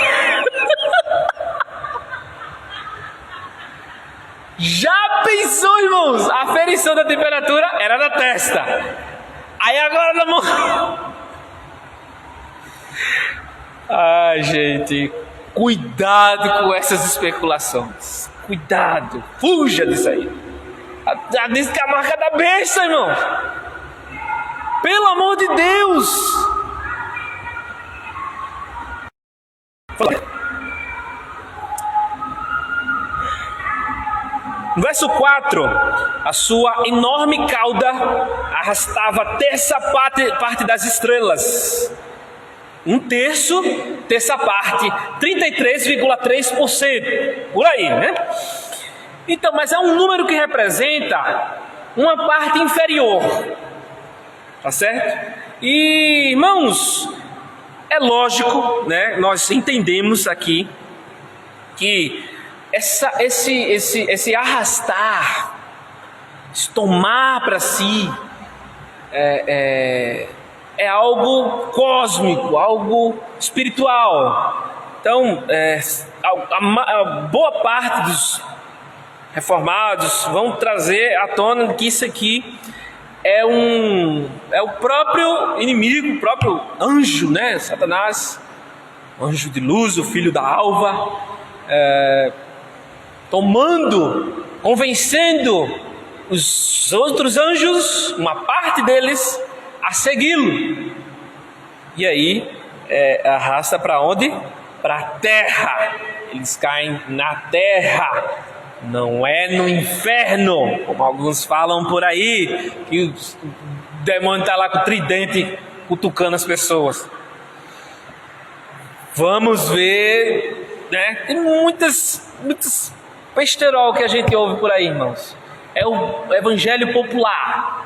Já pensou, irmãos? A aferição da temperatura era da testa. Aí agora na mão. Ai, gente, cuidado com essas especulações. Cuidado, fuja disso aí. Já disse que é a marca da besta, irmão. Pelo amor de Deus. No verso 4, a sua enorme cauda arrastava a terça parte das estrelas. Terça parte, 33,3%. Por aí, né? Então, mas é um número que representa uma parte inferior, tá certo? E, irmãos, é lógico, né? Nós entendemos aqui que esse arrastar, esse tomar para si, é algo cósmico, algo espiritual. Então, a boa parte dos reformados vão trazer à tona que isso aqui é o próprio inimigo, o próprio anjo, né? Satanás, anjo de luz, o filho da alva, convencendo os outros anjos, uma parte deles, a segui-lo. E aí arrasta para onde? Para a terra. Eles caem na terra. Não é no inferno, como alguns falam por aí, que o demônio está lá com o tridente cutucando as pessoas. Vamos ver né? Tem muitas besterol que a gente ouve por aí, irmãos. É o evangelho popular,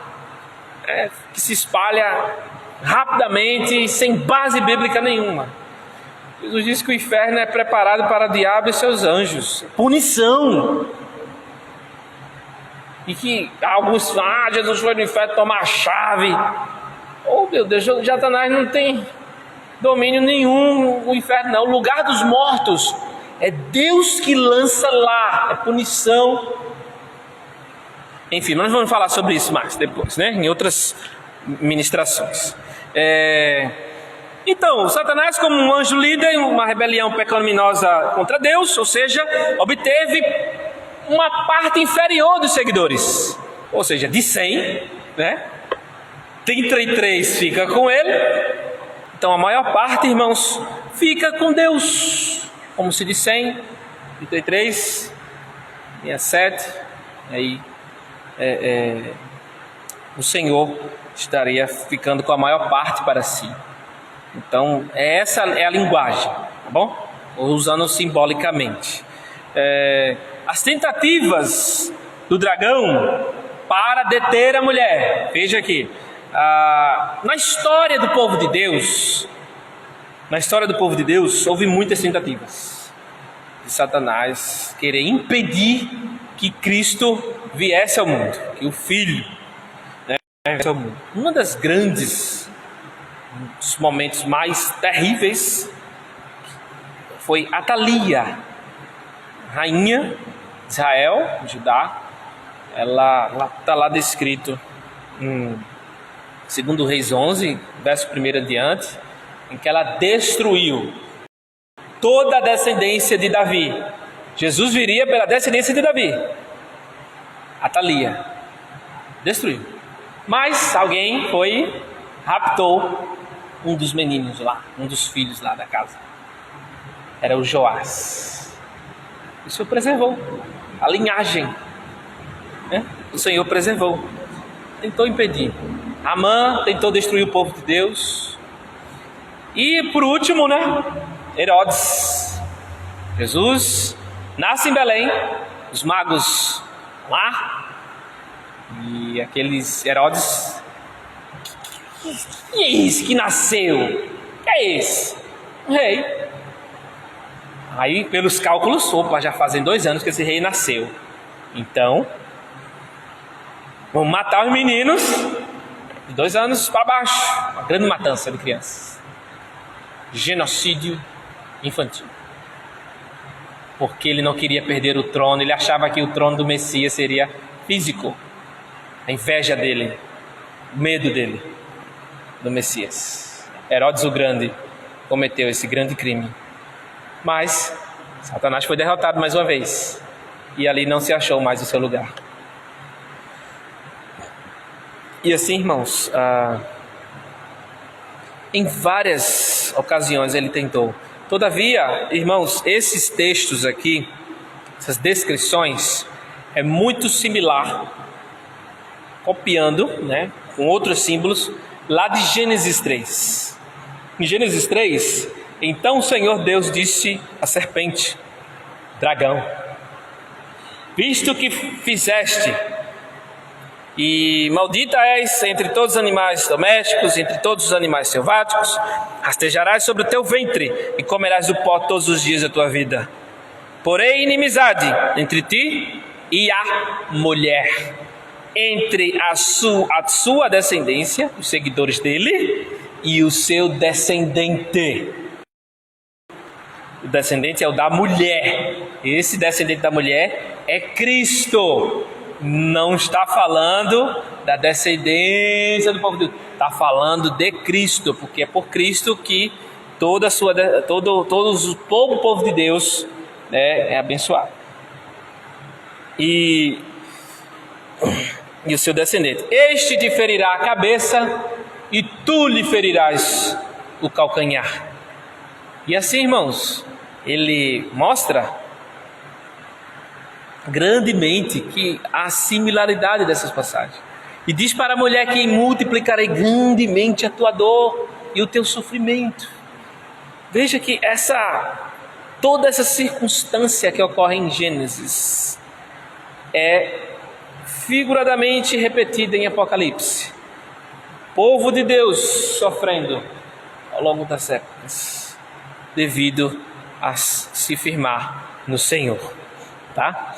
que se espalha rapidamente, sem base bíblica nenhuma. Jesus diz que o inferno é preparado para o diabo e seus anjos. Punição. E que alguns falam, Jesus foi no inferno tomar a chave. Oh meu Deus, Satanás não tem domínio nenhum no inferno não. O lugar dos mortos é Deus que lança lá, é punição. Enfim, nós vamos falar sobre isso mais depois, né? Em outras ministrações. Então, Satanás, como um anjo líder, uma rebelião pecaminosa contra Deus, ou seja, obteve uma parte inferior dos seguidores, ou seja, de 100, né? 33 fica com ele, então a maior parte, irmãos, fica com Deus, como se de 100, 33, 67, aí o Senhor estaria ficando com a maior parte para si. Então, essa é a linguagem, tá bom? Usando simbolicamente. As tentativas do dragão para deter a mulher. Veja aqui, na história do povo de Deus, houve muitas tentativas de Satanás querer impedir que Cristo viesse ao mundo, que o Filho, né, viesse ao mundo. Um dos momentos mais terríveis foi Atalia, rainha de Israel, Judá. Ela está lá descrito em 2 Reis 11, verso 1 adiante, em que ela destruiu toda a descendência de Davi. Jesus viria pela descendência de Davi. Atalia destruiu. Mas alguém raptou um dos meninos lá, um dos filhos lá da casa. Era o Joás. O Senhor preservou a linhagem, né? O Senhor preservou. Tentou impedir. Amã tentou destruir o povo de Deus. E por último, né? Herodes. Jesus nasce em Belém. Os magos lá. E aqueles Herodes. Quem é esse que nasceu? Quem é esse? Um rei. Aí, pelos cálculos, já fazem 2 anos que esse rei nasceu. Então, vamos matar os meninos de 2 anos para baixo. Uma grande matança de crianças. Genocídio infantil. Porque ele não queria perder o trono. Ele achava que o trono do Messias seria físico. A inveja dele, o medo dele do Messias. Herodes o Grande cometeu esse grande crime. Mas Satanás foi derrotado mais uma vez. E ali não se achou mais o seu lugar. E assim, irmãos, em várias ocasiões ele tentou. Todavia, irmãos, esses textos aqui, essas descrições, é muito similar, copiando, né, com outros símbolos, lá de Gênesis 3. Em Gênesis 3, então o Senhor Deus disse à serpente, dragão, visto que fizeste, e maldita és entre todos os animais domésticos, entre todos os animais selváticos, rastejarás sobre o teu ventre e comerás do pó todos os dias da tua vida. Porém, inimizade entre ti e a mulher, entre a sua descendência, os seguidores dele, e o seu descendente. O descendente é o da mulher. Esse descendente da mulher é Cristo. Não está falando da descendência do povo de Deus. Está falando de Cristo, porque é por Cristo que todo o povo de Deus, né, é abençoado. E o seu descendente. Este te ferirá a cabeça e tu lhe ferirás o calcanhar. E assim, irmãos, ele mostra grandemente que há similaridade dessas passagens. E diz para a mulher que multiplicarei grandemente a tua dor e o teu sofrimento. Veja que essa toda essa circunstância que ocorre em Gênesis é figuradamente repetida em Apocalipse. Povo de Deus sofrendo ao longo das épocas, devido a se firmar no Senhor, tá?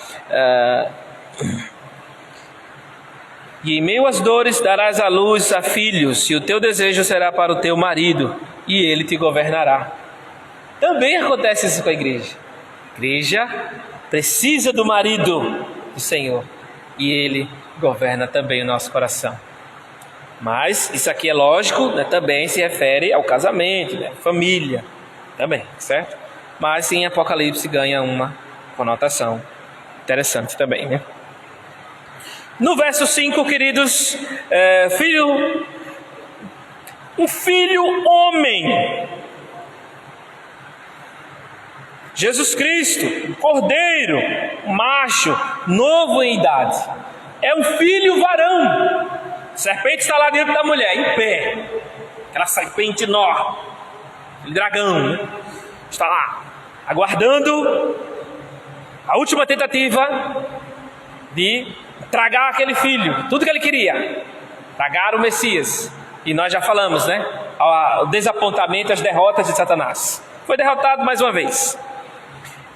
E em meio às dores darás à luz a filhos, e o teu desejo será para o teu marido, e ele te governará. Também acontece isso com a igreja. A igreja precisa do marido do Senhor, e ele governa também o nosso coração. Mas isso aqui é lógico, né, também se refere ao casamento, né, família, também, certo? Mas em Apocalipse ganha uma conotação interessante também, né? No verso 5, queridos, um filho homem, Jesus Cristo, cordeiro, macho, novo em idade, é um filho varão. A serpente está lá dentro da mulher, em pé, aquela serpente enorme, aquele dragão, né? Está lá, aguardando a última tentativa de tragar aquele filho, tudo que ele queria, tragar o Messias. E nós já falamos, né? O desapontamento, as derrotas de Satanás. Foi derrotado mais uma vez.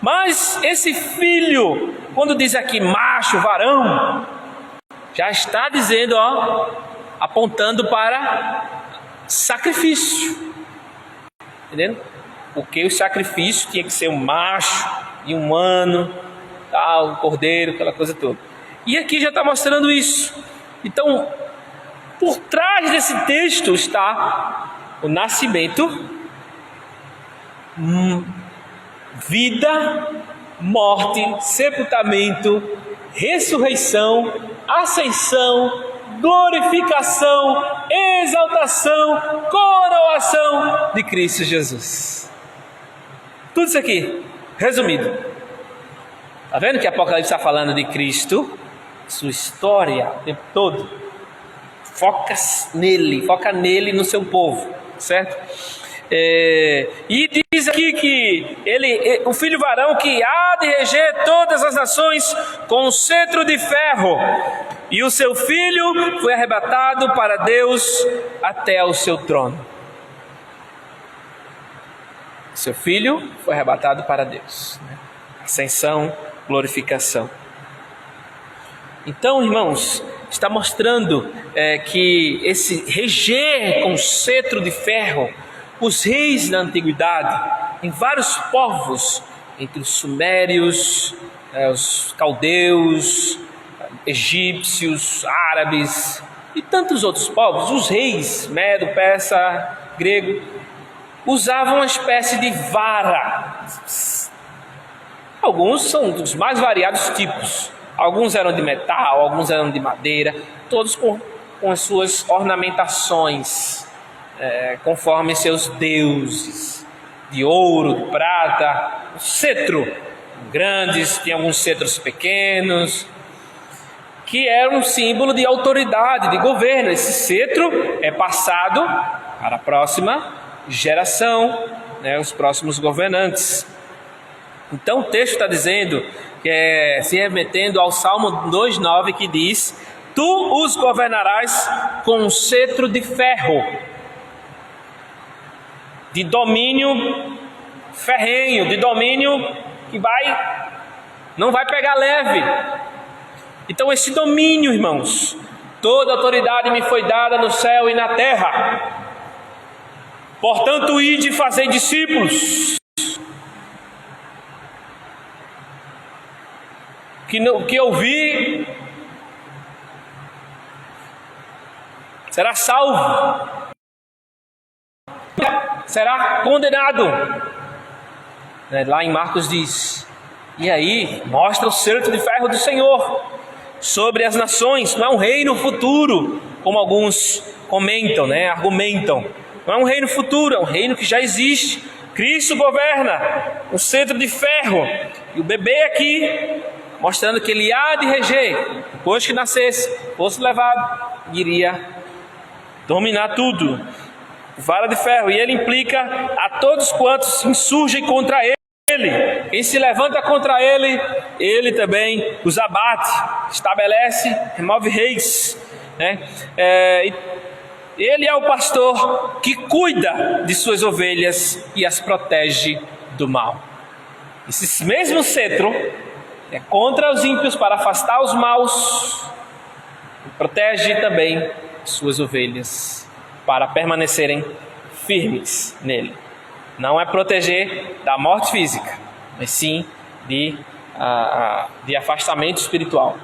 Mas esse filho, quando diz aqui macho, varão, já está dizendo, apontando para sacrifício. Entendendo? Porque o sacrifício tinha que ser um macho e um humano, tal, um cordeiro, aquela coisa toda. E aqui já está mostrando isso. Então, por trás desse texto está o nascimento, vida, morte, sepultamento, ressurreição, ascensão, glorificação, exaltação, coroação de Cristo Jesus. Tudo isso aqui, resumido. Está vendo que Apocalipse está falando de Cristo, sua história o tempo todo? Foca nele, no seu povo, certo? E diz aqui que o filho varão que há de reger todas as nações com um cetro de ferro, e o seu filho foi arrebatado para Deus até ao seu trono. Seu filho foi arrebatado para Deus, né? Ascensão, glorificação. Então, irmãos, está mostrando que esse reger com cetro de ferro, os reis da antiguidade, em vários povos, entre os sumérios, os caldeus, egípcios, árabes e tantos outros povos, os reis, medo, persa, grego, usavam uma espécie de vara. Alguns são dos mais variados tipos. Alguns eram de metal, alguns eram de madeira, todos com as suas ornamentações, conforme seus deuses, de ouro, de prata, cetro, grandes, tinha alguns cetros pequenos, que era um símbolo de autoridade, de governo. Esse cetro é passado para a próxima geração, né, os próximos governantes. Então o texto está dizendo, se remetendo ao Salmo 2,9, que diz: tu os governarás com um cetro de ferro, de domínio ferrenho, de domínio que não vai pegar leve. Então esse domínio, irmãos, toda autoridade me foi dada no céu e na terra, portanto ide e fazei discípulos. Que ouvir será salvo, será condenado. Lá em Marcos diz, e aí mostra o cetro de ferro do Senhor sobre as nações. Não é um reino futuro, como alguns comentam, argumentam. Não é um reino futuro, é um reino que já existe. Cristo governa, o cetro de ferro, e o bebê aqui mostrando que ele há de reger, depois que nascesse, fosse levado, iria dominar tudo, vara de ferro. E ele implica a todos quantos se insurgem contra ele, ele. Quem se levanta contra ele, ele também os abate, estabelece, remove reis, né? Ele é o pastor que cuida de suas ovelhas e as protege do mal. Esse mesmo cetro é contra os ímpios para afastar os maus, e protege também suas ovelhas para permanecerem firmes nele. Não é proteger da morte física, mas sim de afastamento espiritual.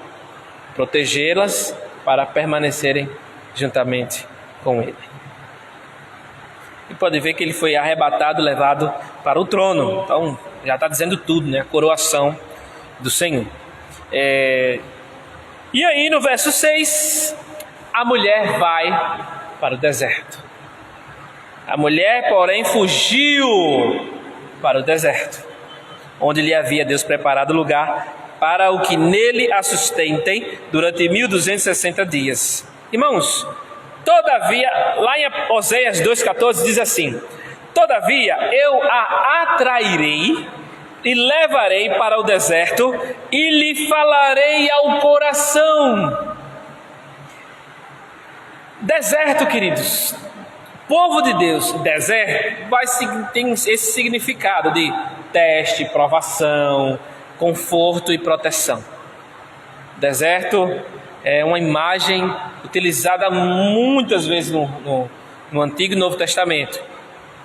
Protegê-las para permanecerem juntamente com ele. E pode ver que ele foi arrebatado, levado para o trono. Então, já está dizendo tudo, né? A coroação do Senhor. E aí, no verso 6, a mulher vai para o deserto. A mulher, porém, fugiu para o deserto, onde lhe havia Deus preparado lugar para o que nele a sustentem durante 1260 dias. Irmãos, todavia, lá em Oséias 2,14 diz assim: todavia eu a atrairei e levarei para o deserto e lhe falarei ao coração. Deserto, queridos, povo de Deus, deserto tem esse significado de teste, provação, conforto e proteção. Deserto é uma imagem utilizada muitas vezes no Antigo e Novo Testamento.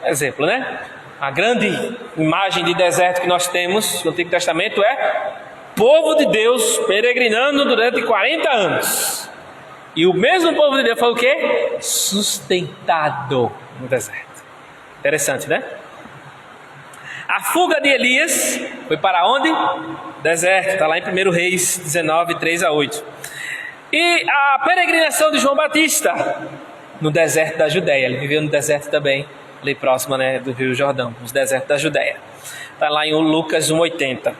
Exemplo, né? A grande imagem de deserto que nós temos no Antigo Testamento é povo de Deus peregrinando durante 40 anos. E o mesmo povo de Deus foi o quê? Sustentado no deserto. Interessante, né? A fuga de Elias foi para onde? Deserto. Está lá em 1 Reis 19, 3-8. E a peregrinação de João Batista no deserto da Judéia. Ele viveu no deserto também, ali próximo, né, do Rio Jordão, nos desertos da Judéia. Está lá em Lucas 1,80.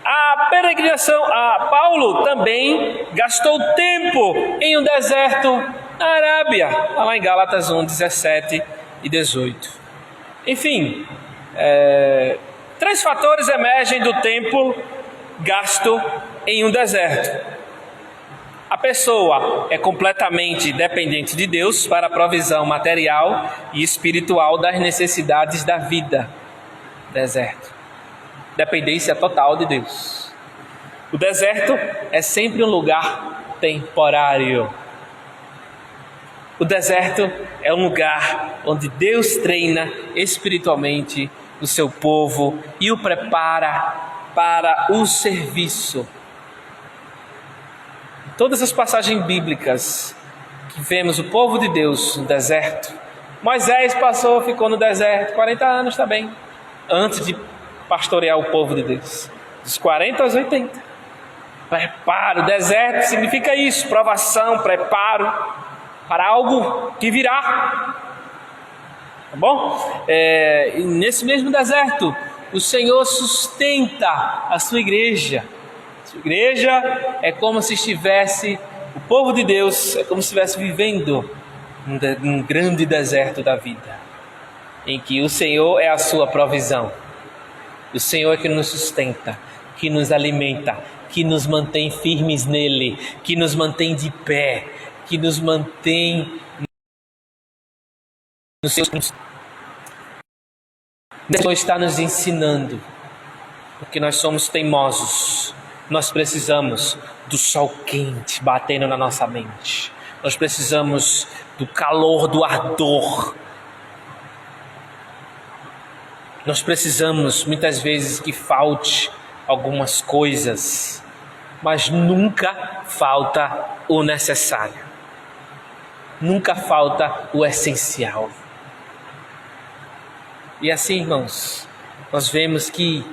A peregrinação, Paulo também gastou tempo em um deserto na Arábia, lá em Gálatas 1, 17 e 18. Enfim, 3 fatores emergem do tempo gasto em um deserto. A pessoa é completamente dependente de Deus para a provisão material e espiritual das necessidades da vida. Deserto. Dependência total de Deus. O deserto é sempre um lugar temporário. O deserto é um lugar onde Deus treina espiritualmente o seu povo e o prepara para o serviço. Todas as passagens bíblicas que vemos o povo de Deus no deserto. Moisés ficou no deserto 40 anos também, antes de pastorear o povo de Deus, dos 40 aos 80. Preparo, deserto significa isso, provação, preparo para algo que virá. Tá bom? E nesse mesmo deserto, o Senhor sustenta a sua igreja. A sua igreja é como se estivesse, o povo de Deus é como se estivesse vivendo num grande deserto da vida, em que o Senhor é a sua provisão. O Senhor é que nos sustenta, que nos alimenta, que nos mantém firmes nele, que nos mantém de pé, que nos mantém nos seus princípios. O Senhor está nos ensinando, porque nós somos teimosos. Nós precisamos do sol quente batendo na nossa mente. Nós precisamos do calor, do ardor. Nós precisamos, muitas vezes, que falte algumas coisas, mas nunca falta o necessário. Nunca falta o essencial. E assim, irmãos, nós vemos que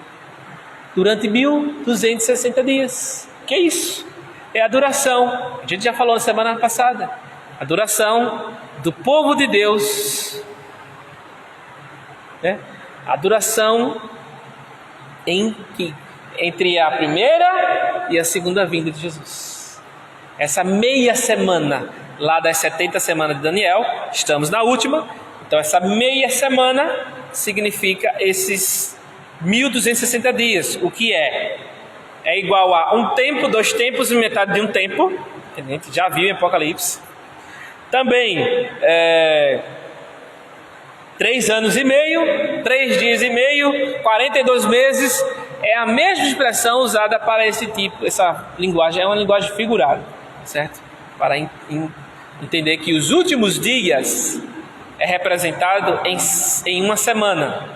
durante 1260 dias, que é isso? É a duração, a gente já falou na semana passada, a duração do povo de Deus, né? A duração entre a primeira e a segunda vinda de Jesus. Essa meia semana, lá das 70 semanas de Daniel, estamos na última. Então essa meia semana significa esses 1260 dias, o que é igual a um tempo, 2 tempos e metade de um tempo, que a gente já viu em Apocalipse. Também 3 anos e meio, 3 dias e meio, 42 meses, é a mesma expressão usada para esse tipo, essa linguagem, é uma linguagem figurada, certo? Para entender que os últimos dias é representado em uma semana.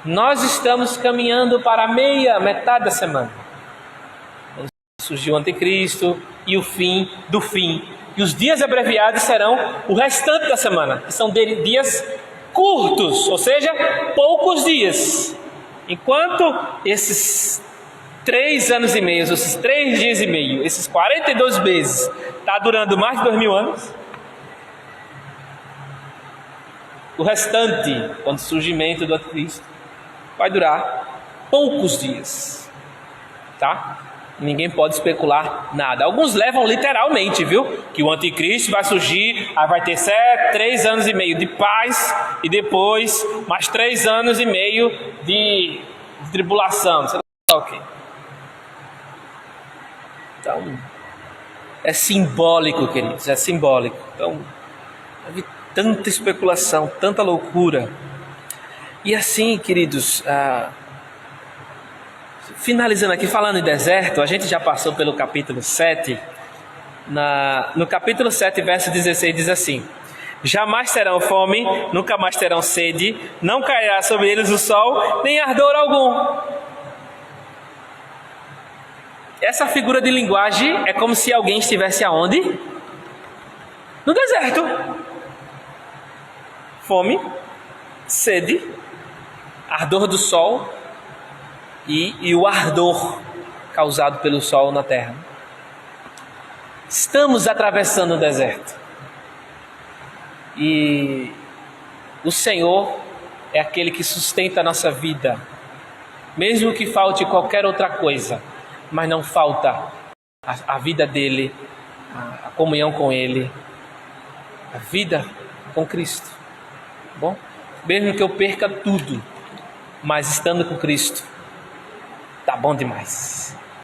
Nós estamos caminhando para metade da semana. Surgiu o anticristo e o fim do fim. E os dias abreviados serão o restante da semana, que são dias curtos, ou seja, poucos dias. Enquanto esses 3 anos e meio, esses 3 dias e meio, esses 42 meses, está durando mais de 2000 anos, o restante, quando o surgimento do anticristo, vai durar poucos dias, tá? Ninguém pode especular nada. Alguns levam literalmente, viu? Que o anticristo vai surgir, aí vai ter 3 anos e meio de paz e depois mais 3 anos e meio de tribulação. Sei lá o quê. Então, é simbólico, queridos, é simbólico. Então, havia tanta especulação, tanta loucura. E assim, queridos, finalizando aqui, falando em deserto, a gente já passou pelo capítulo 7. No capítulo 7, verso 16, diz assim: jamais terão fome, nunca mais terão sede, não cairá sobre eles o sol, nem ardor algum. Essa figura de linguagem é como se alguém estivesse aonde? No deserto. Fome, sede, ardor do sol e o ardor causado pelo sol na terra. Estamos atravessando o deserto. E o Senhor é aquele que sustenta a nossa vida. Mesmo que falte qualquer outra coisa, mas não falta a vida dele, a comunhão com ele, a vida com Cristo. Bom, mesmo que eu perca tudo, mas estando com Cristo, tá bom demais.